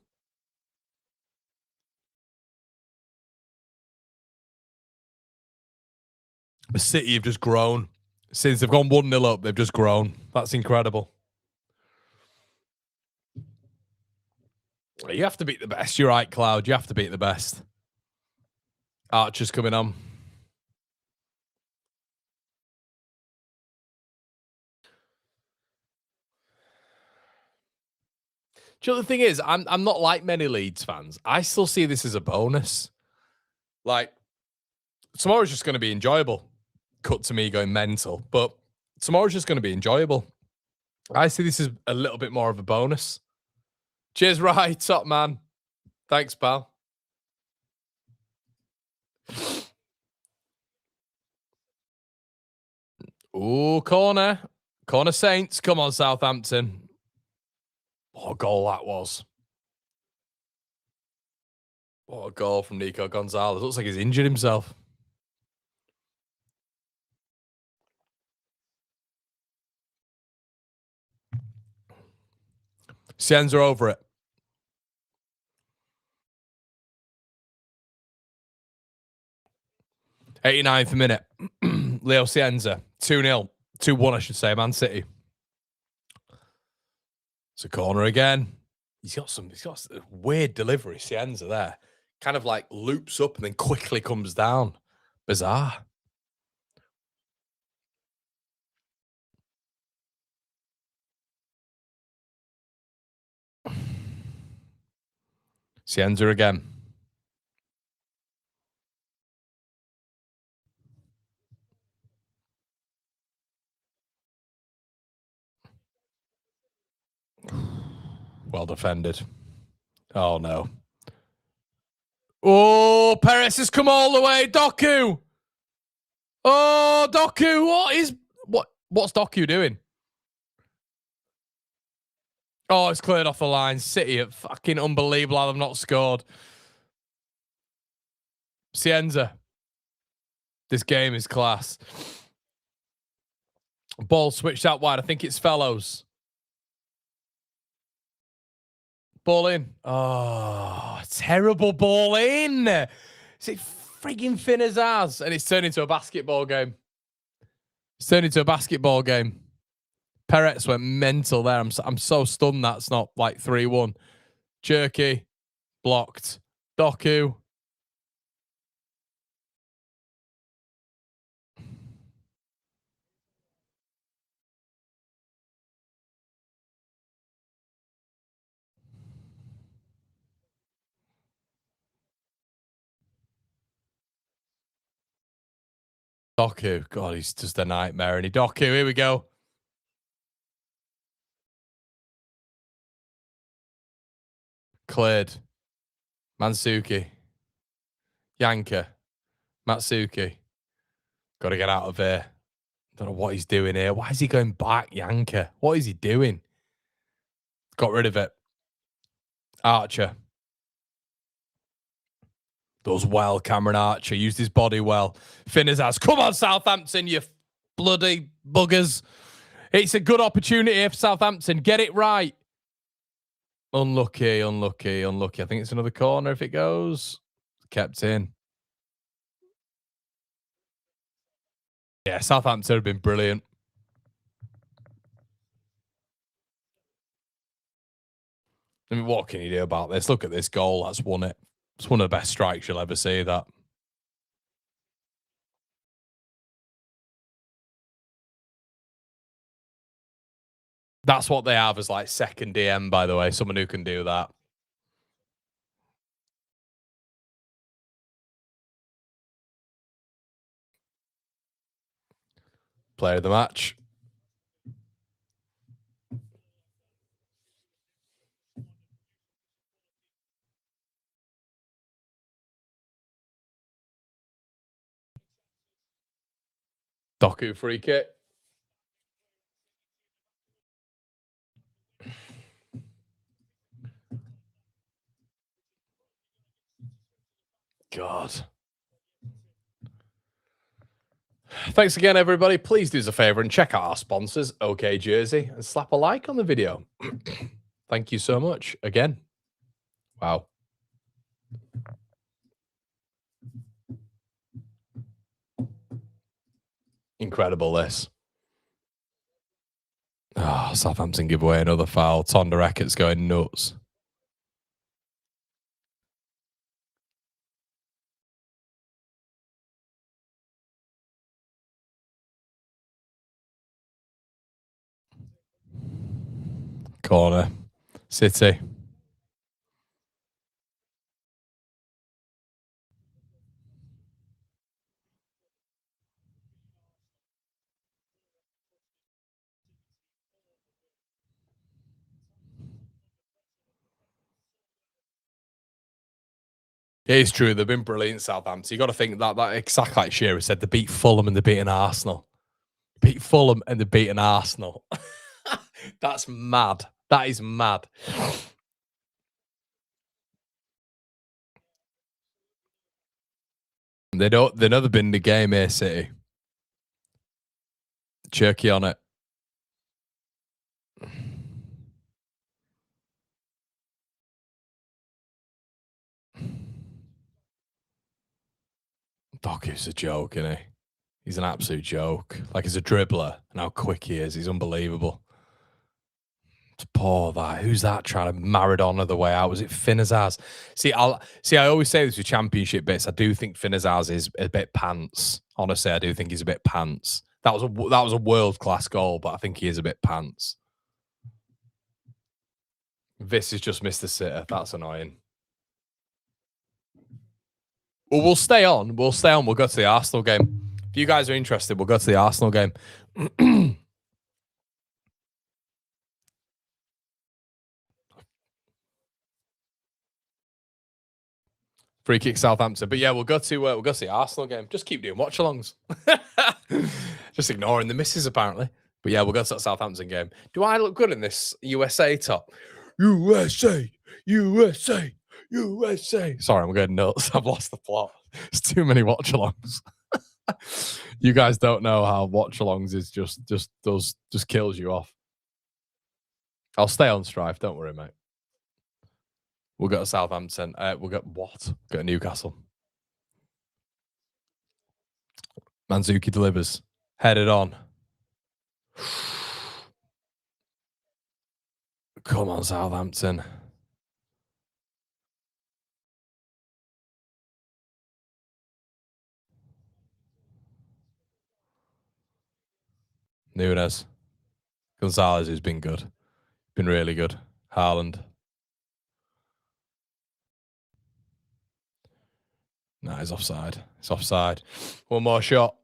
The City have just grown. Since they've gone 1-0 up, they've just grown. That's incredible. You have to beat the best. You're right, Cloud. You have to beat the best. Archer's coming on. Do you know the thing is, I'm not like many Leeds fans. I still see this as a bonus. Like tomorrow's just going to be enjoyable. Cut to me going mental, but tomorrow's just going to be enjoyable. I see this as a little bit more of a bonus. Cheers, right, top man. Thanks, pal. Ooh, corner. Corner Saints. Come on, Southampton. What a goal that was. What a goal from Nico Gonzalez. Looks like he's injured himself. Sienza over it. 89th minute. Leo Sienza. 2-0. 2-1, I should say. Man City. It's a corner again. He's got a weird delivery, Sienza there. Kind of like loops up and then quickly comes down. Bizarre. Sienza again. Well defended. Oh, no. Oh, Perez has come all the way. Doku. Oh, Doku. What's Doku doing? Oh, it's cleared off the line. City are fucking unbelievable how they've not scored. Sienza. This game is class. Ball switched out wide. I think it's Fellows. Ball in. Oh, terrible ball in. Is it frigging thin as ours? And it's turned into a basketball game. It's turned into a basketball game. Perez went mental there. I'm so stunned that's not like 3-1. Jerky. Blocked. Doku. Doku. God, he's just a nightmare. And Doku, here we go. Cleared. Mansuki. Yanka. Matsuki. Got to get out of here. Don't know what he's doing here. Why is he going back, Yanka? What is he doing? Got rid of it. Archer. Does well, Cameron Archer. Used his body well. Finn his ass. Come on, Southampton, you bloody buggers. It's a good opportunity here for Southampton. Get it right. Unlucky, unlucky, unlucky. I think it's another corner if it goes. Kept in. Yeah, Southampton have been brilliant. I mean, what can you do about this? Look at this goal. That's won it. It's one of the best strikes you'll ever see, that. That's what they have as like second DM, by the way. Someone who can do that. Player of the match. Doku free kick. God. Thanks again, everybody. Please do us a favor and check out our sponsors, OK Jersey, and slap a like on the video. Thank you so much again. Wow. Incredible, this. Oh, Southampton give away another foul. Tonda Reckitt's going nuts. Corner. City. Yeah, it's true. They've been brilliant, Southampton. You got to think that exactly like Shearer said, they beat Fulham and they beat Arsenal. Beat Fulham and they beat Arsenal. That's mad. That is mad. They know they've been in the game here, City. Cherky on it. Doku's a joke, isn't he? He's an absolute joke. Like, as a dribbler and how quick he is, he's unbelievable. It's poor that. Who's that trying to Maradona the way out? Was it Finazaz? See, I always say this with championship bits. I do think Finazaz is a bit pants. Honestly, I do think he's a bit pants. That was a world-class goal, but I think he is a bit pants. This is just Mr. Sitter. That's annoying. Well, we'll stay on. We'll stay on. We'll go to the Arsenal game. If you guys are interested, we'll go to the Arsenal game. Free kick Southampton. But yeah, we'll go to the Arsenal game. Just keep doing watch-alongs. Just ignoring the misses, apparently. But yeah, we'll go to that Southampton game. Do I look good in this USA top? USA, USA, USA. Sorry, I'm going nuts. I've lost the plot. It's too many watch-alongs. You guys don't know how watch-alongs is just kills you off. I'll stay on Strife. Don't worry, mate. We'll go to Southampton. We'll go what? Go to Newcastle. Manzuki delivers. Headed on. Come on, Southampton. Nunes. Gonzalez has been good. Been really good. Haaland. No, he's offside. It's offside. One more shot.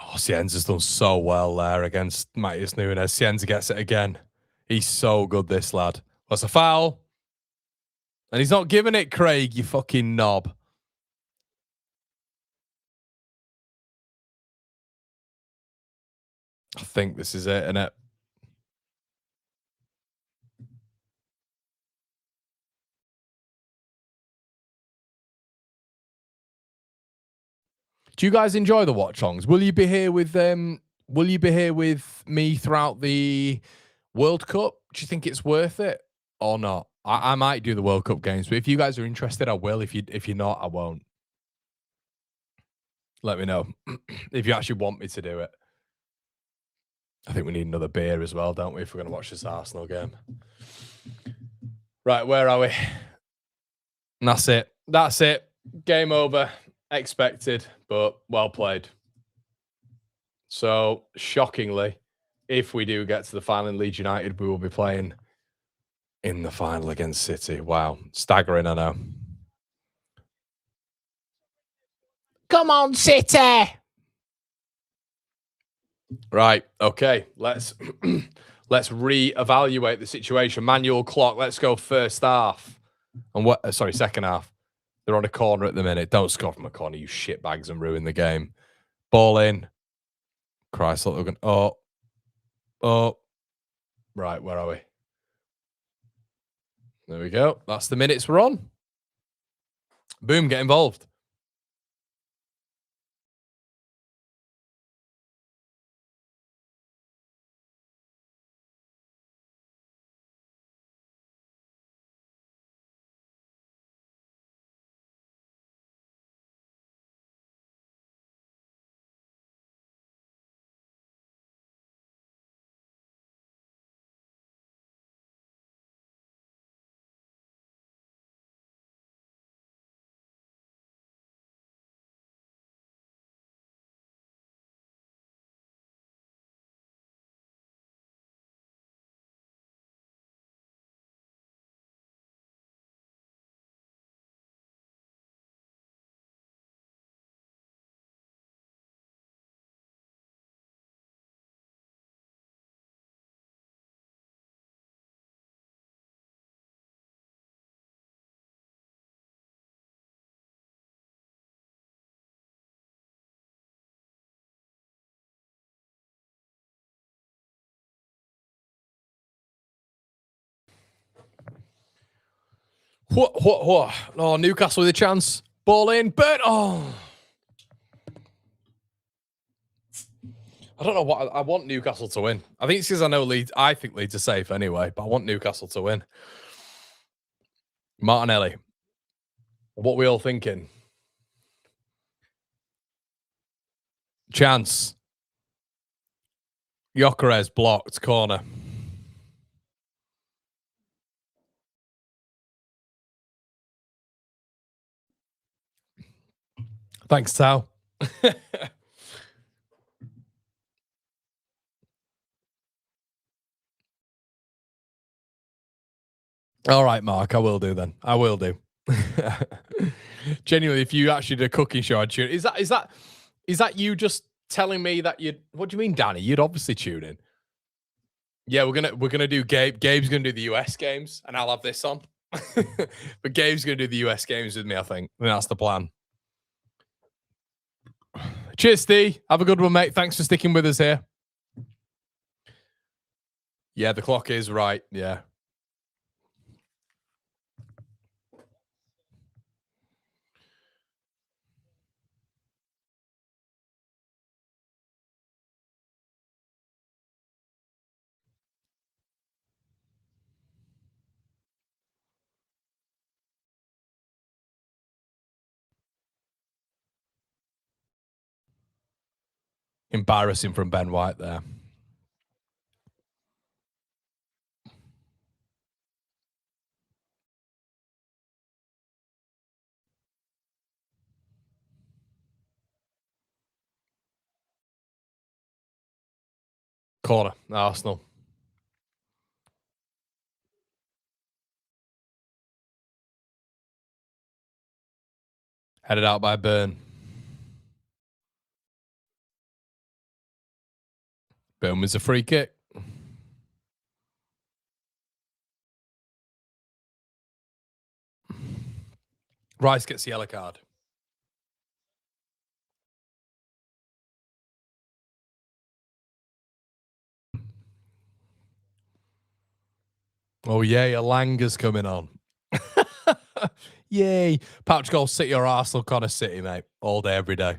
Oh, Cienza's done so well there against Matheus Nunes. Cienza gets it again. He's so good, this lad. What's a foul? And he's not giving it, Craig, you fucking knob. I think this is it, innit? Do you guys enjoy the watch-alongs? Will you be here with me throughout the World Cup? Do you think it's worth it or not? I might do the World Cup games, but if you guys are interested, I will. If you're not, I won't. Let me know if you actually want me to do it. I think we need another beer as well, don't we, if we're going to watch this Arsenal game. Right, where are we? And that's it. That's it. Game over. Expected, but well played. So, shockingly, if we do get to the final in Leeds United, we will be playing in the final against City. Wow. Staggering, I know. Come on, City! Right. Okay. Let's reevaluate the situation. Manual clock. Let's go first half. And what? Sorry, second half. They're on a corner at the minute. Don't score from a corner, you shitbags, and ruin the game. Ball in. Christ, look, looking. Oh. Right. Where are we? There we go. That's the minutes we're on. Boom. Get involved. What? Oh, Newcastle with a chance. Ball in. But oh. I don't know what I want Newcastle to win. I think it's because I know Leeds. I think Leeds are safe anyway, but I want Newcastle to win. Martinelli. What we all thinking? Chance. Gyökeres blocked corner. Thanks, Tao. All right, Mark. I will do then. I will do. Genuinely, if you actually did a cooking show, I'd tune. Is that you just telling me that you'd? What do you mean, Danny? You'd obviously tune in. Yeah, we're gonna do Gabe. Gabe's gonna do the US games, and I'll have this on. But Gabe's gonna do the US games with me. I think that's the plan. Cheers, Steve. Have a good one, mate. Thanks for sticking with us here. Yeah, the clock is right. Yeah. Embarrassing from Ben White there. Corner, Arsenal. Headed out by Burn. Burn was a free kick. Rice gets the yellow card. Oh, yay, Alanga's coming on. Yay. Pouch goal City or Arsenal, Connor City, mate. All day, every day.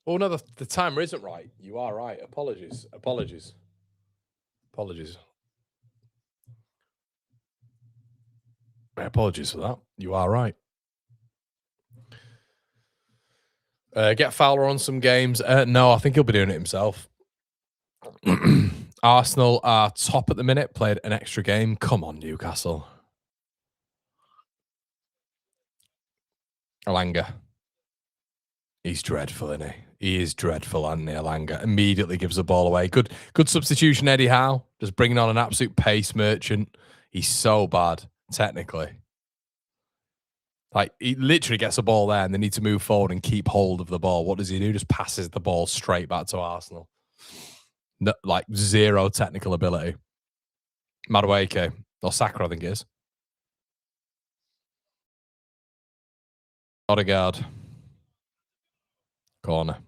Oh, no, the timer isn't right. You are right. Apologies. Apologies. Apologies. Apologies for that. You are right. Get Fowler on some games. No, I think he'll be doing it himself. Arsenal are top at the minute. Played an extra game. Come on, Newcastle. Alanga. He's dreadful, isn't he? He is dreadful, Anthony Alanga. Immediately gives the ball away. Good substitution, Eddie Howe. Just bringing on an absolute pace merchant. He's so bad, technically. Like, he literally gets the ball there and they need to move forward and keep hold of the ball. What does he do? Just passes the ball straight back to Arsenal. No, like, zero technical ability. Madueke. Or Saka, I think it is. Odegaard. Corner.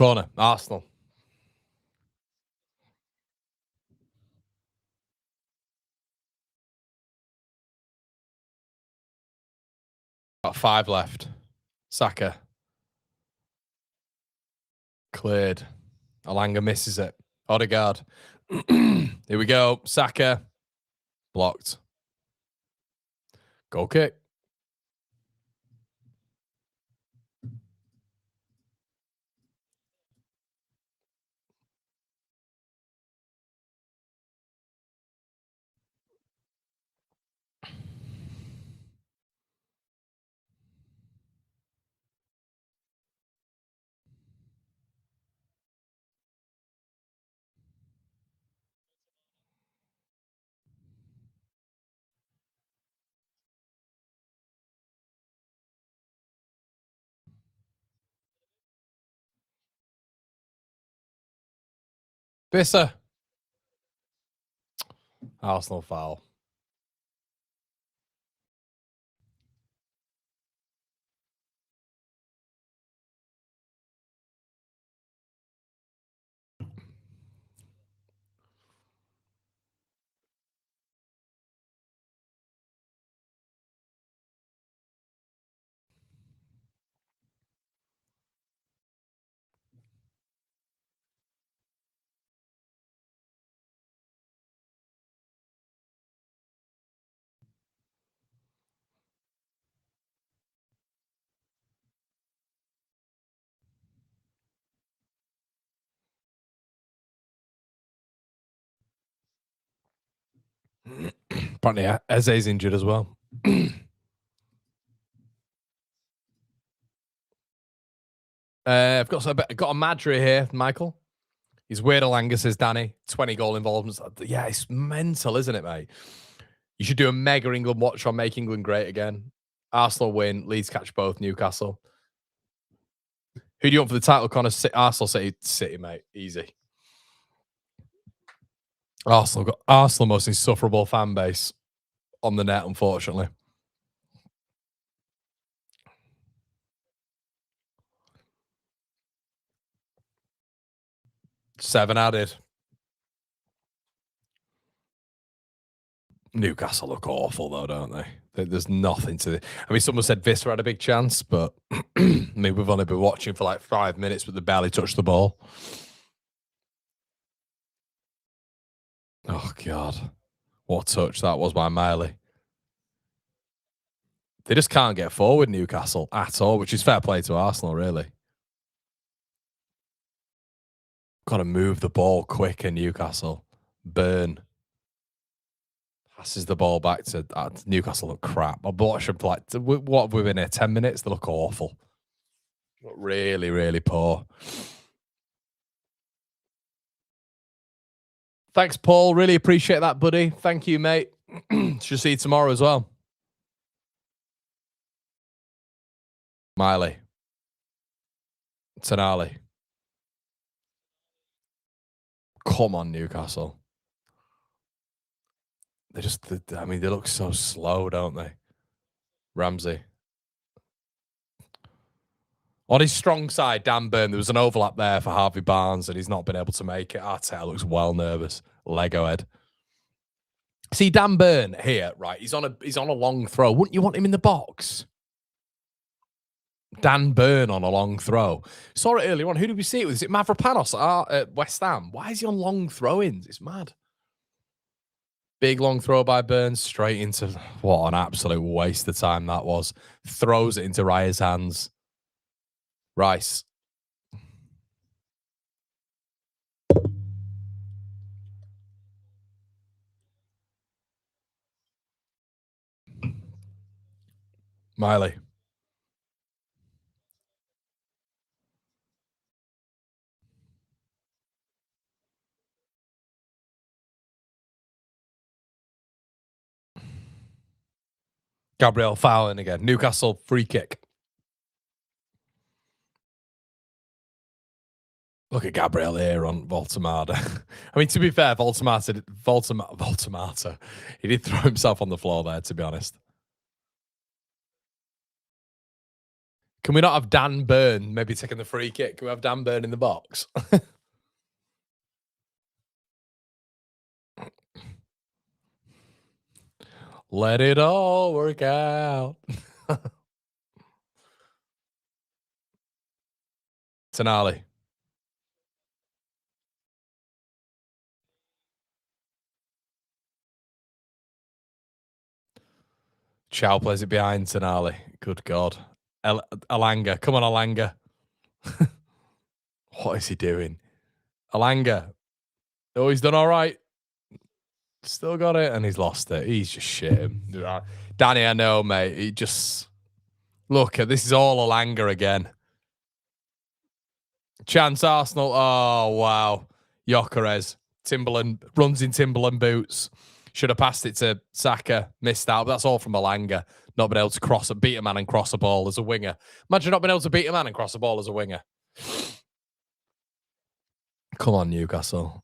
Corner. Arsenal. Got 5 left. Saka. Cleared. Alanga misses it. Odegaard. Here we go. Saka. Blocked. Goal kick. Bissa. Arsenal foul. Apparently, Eze's injured as well. I've got a Madri here, Michael. He's weird. Alanga says Danny. 20 goal involvements. Yeah, it's mental, isn't it, mate? You should do a mega England watch on Make England Great Again. Arsenal win. Leeds catch both. Newcastle. Who do you want for the title, Connor? Arsenal City, mate. Easy. Arsenal got Arsenal most insufferable fan base on the net, unfortunately. 7 added. Newcastle look awful, though, don't they? There's nothing to it. I mean, someone said Visser had a big chance, but I mean, we've only been watching for like 5 minutes, but they barely touched the ball. Oh, God. What a touch that was by Miley. They just can't get forward, Newcastle, at all, which is fair play to Arsenal, really. Got to move the ball quicker, Newcastle. Burn. Passes the ball back to Newcastle. Look crap. I've watched them play. What have we been here? 10 minutes? They look awful. Look really, really poor. Thanks, Paul. Really appreciate that, buddy. Thank you, mate. Should see you tomorrow as well. Miley. Tonali. Come on, Newcastle. They look so slow, don't they? Ramsey. On his strong side, Dan Burn, there was an overlap there for Harvey Barnes, and he's not been able to make it. Arteta looks well nervous. Lego head. See, Dan Burn here, right? He's on a long throw. Wouldn't you want him in the box? Dan Burn on a long throw. Saw it earlier on. Who did we see it with? Is it Mavropanos at West Ham? Why is he on long throw-ins? It's mad. Big long throw by Burns straight into what an absolute waste of time that was. Throws it into Raya's hands. Rice. Miley. Gabriel fouling again. Newcastle free kick. Look at Gabriel here on Voltemada. I mean, to be fair, Voltemata, he did throw himself on the floor there, to be honest. Can we not have Dan Burn maybe taking the free kick? Can we have Dan Burn in the box? Let it all work out. Tonali. Chow plays it behind Tonali. Good God. Alanga. Come on, Alanga. What is he doing? Alanga. Oh, he's done all right. Still got it, and he's lost it. He's just shit. Danny, I know, mate. He just... Look, this is all Alanga again. Chance Arsenal. Oh, wow. Gyökeres. Timberland. Runs in Timberland boots. Should have passed it to Saka. Missed out. But that's all from Alanga. Not been able to beat a man and cross a ball as a winger. Imagine not being able to beat a man and cross a ball as a winger. Come on, Newcastle.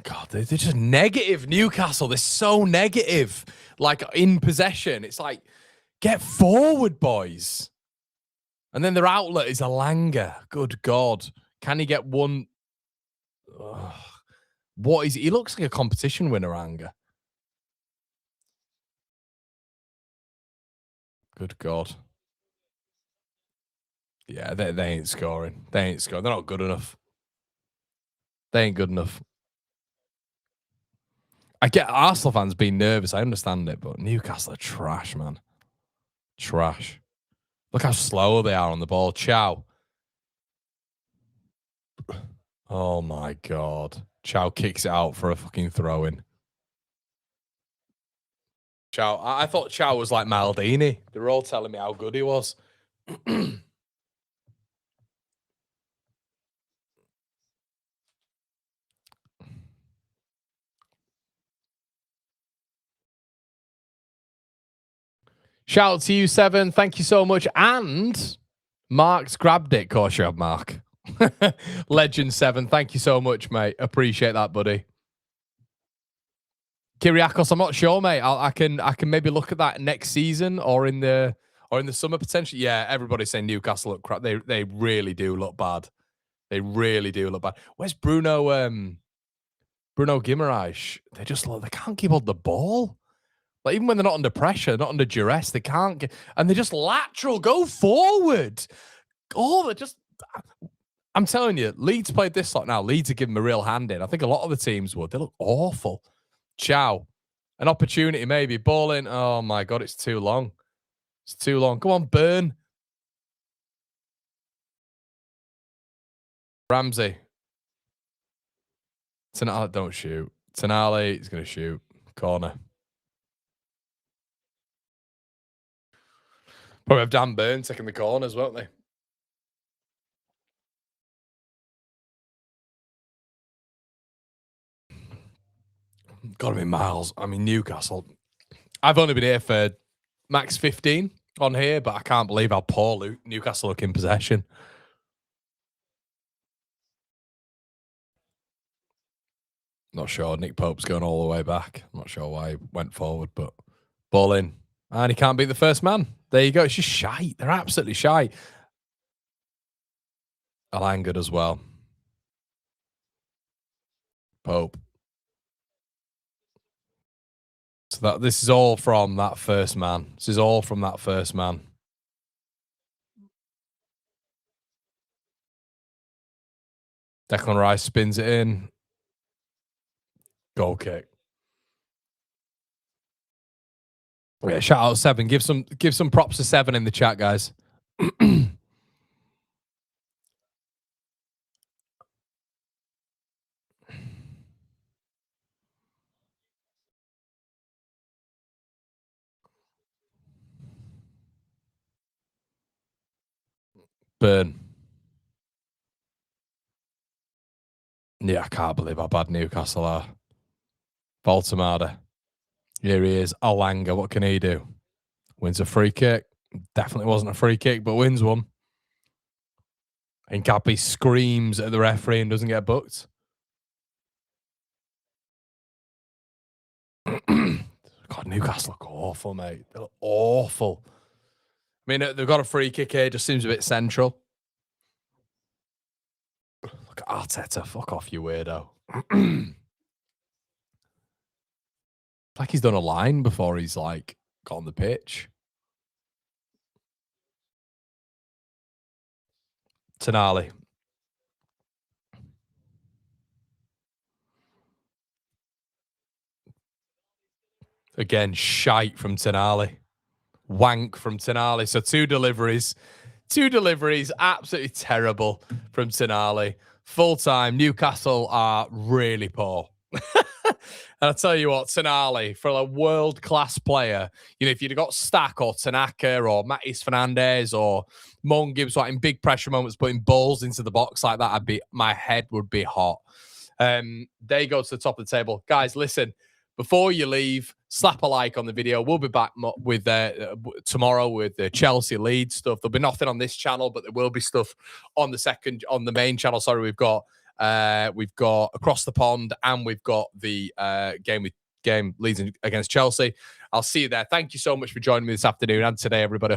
God, they're just negative, Newcastle. They're so negative. Like, in possession. It's like, get forward, boys. And then their outlet is Alanga. Good God. Can he get one? Ugh. What is he? He looks like a competition winner, Anga. Good God. Yeah, they ain't scoring. They ain't scoring. They're not good enough. They ain't good enough. I get Arsenal fans being nervous. I understand it, but Newcastle are trash, man. Trash. Look how slow they are on the ball. Chow. Oh, my God. Chow kicks it out for a fucking throw-in. Chow. I thought Chow was like Maldini. They were all telling me how good he was. Shout out to you, Seven. Thank you so much. And Mark's grabbed it. Of course you have, Mark. Legend 7. Thank you so much, mate. Appreciate that, buddy. Kyriakos, I'm not sure, mate. I can maybe look at that next season or in the summer potentially. Yeah, everybody's saying Newcastle look crap. They really do look bad. They really do look bad. Where's Bruno Guimaraes? They can't keep on the ball. Like, even when they're not under pressure, not under duress, they can't get, and they just lateral, go forward. Oh, they're just, I'm telling you, Leeds played this lot now. Leeds are giving them a real hand in. I think a lot of the teams would. They look awful. Ciao. An opportunity, maybe. Ball in. Oh, my God. It's too long. It's too long. Go on, Burn. Ramsey. Tonali, don't shoot. Tonali is going to shoot. Corner. Probably have Dan Burn taking the corners, won't they? Got to be miles. I mean, Newcastle. I've only been here for max 15 on here, but I can't believe how poor Newcastle look in possession. Not sure. Nick Pope's going all the way back. I'm not sure why he went forward, but ball in. And he can't beat the first man. There you go. It's just shite. They're absolutely shite. Alanga as well. Pope. So this is all from that first man. This is all from that first man. Declan Rice spins it in. Goal kick. Yeah, shout out 7. Give some props to 7 in the chat, guys. Burn. Yeah, I can't believe how bad Newcastle are. Baltimore. Here he is. Alanga. What can he do? Wins a free kick. Definitely wasn't a free kick, but wins one. And Cappy screams at the referee and doesn't get booked. God, Newcastle look awful, mate. They look awful. I mean, they've got a free kick here. Just seems a bit central. Look at Arteta. Fuck off, you weirdo. Like he's done a line before he's like got on the pitch. Tonali. Again, shite from Tonali. Wank from Tonali. So 2 deliveries. 2 deliveries. Absolutely terrible from Tonali. Full time. Newcastle are really poor. And I'll tell you what, Tonali, for a world-class player, you know, if you'd have got Stack or Tanaka or Matis Fernandez or Mon Gibbs, like in big pressure moments, putting balls into the box like that, my head would be hot. They go to the top of the table. Guys, listen, before you leave, slap a like on the video. We'll be back with tomorrow with the Chelsea Leeds stuff. There'll be nothing on this channel, but there will be stuff on the main channel. Sorry, we've got Across the Pond, and we've got the game Leeds against Chelsea. I'll see you there. Thank you so much for joining me this afternoon and today, everybody.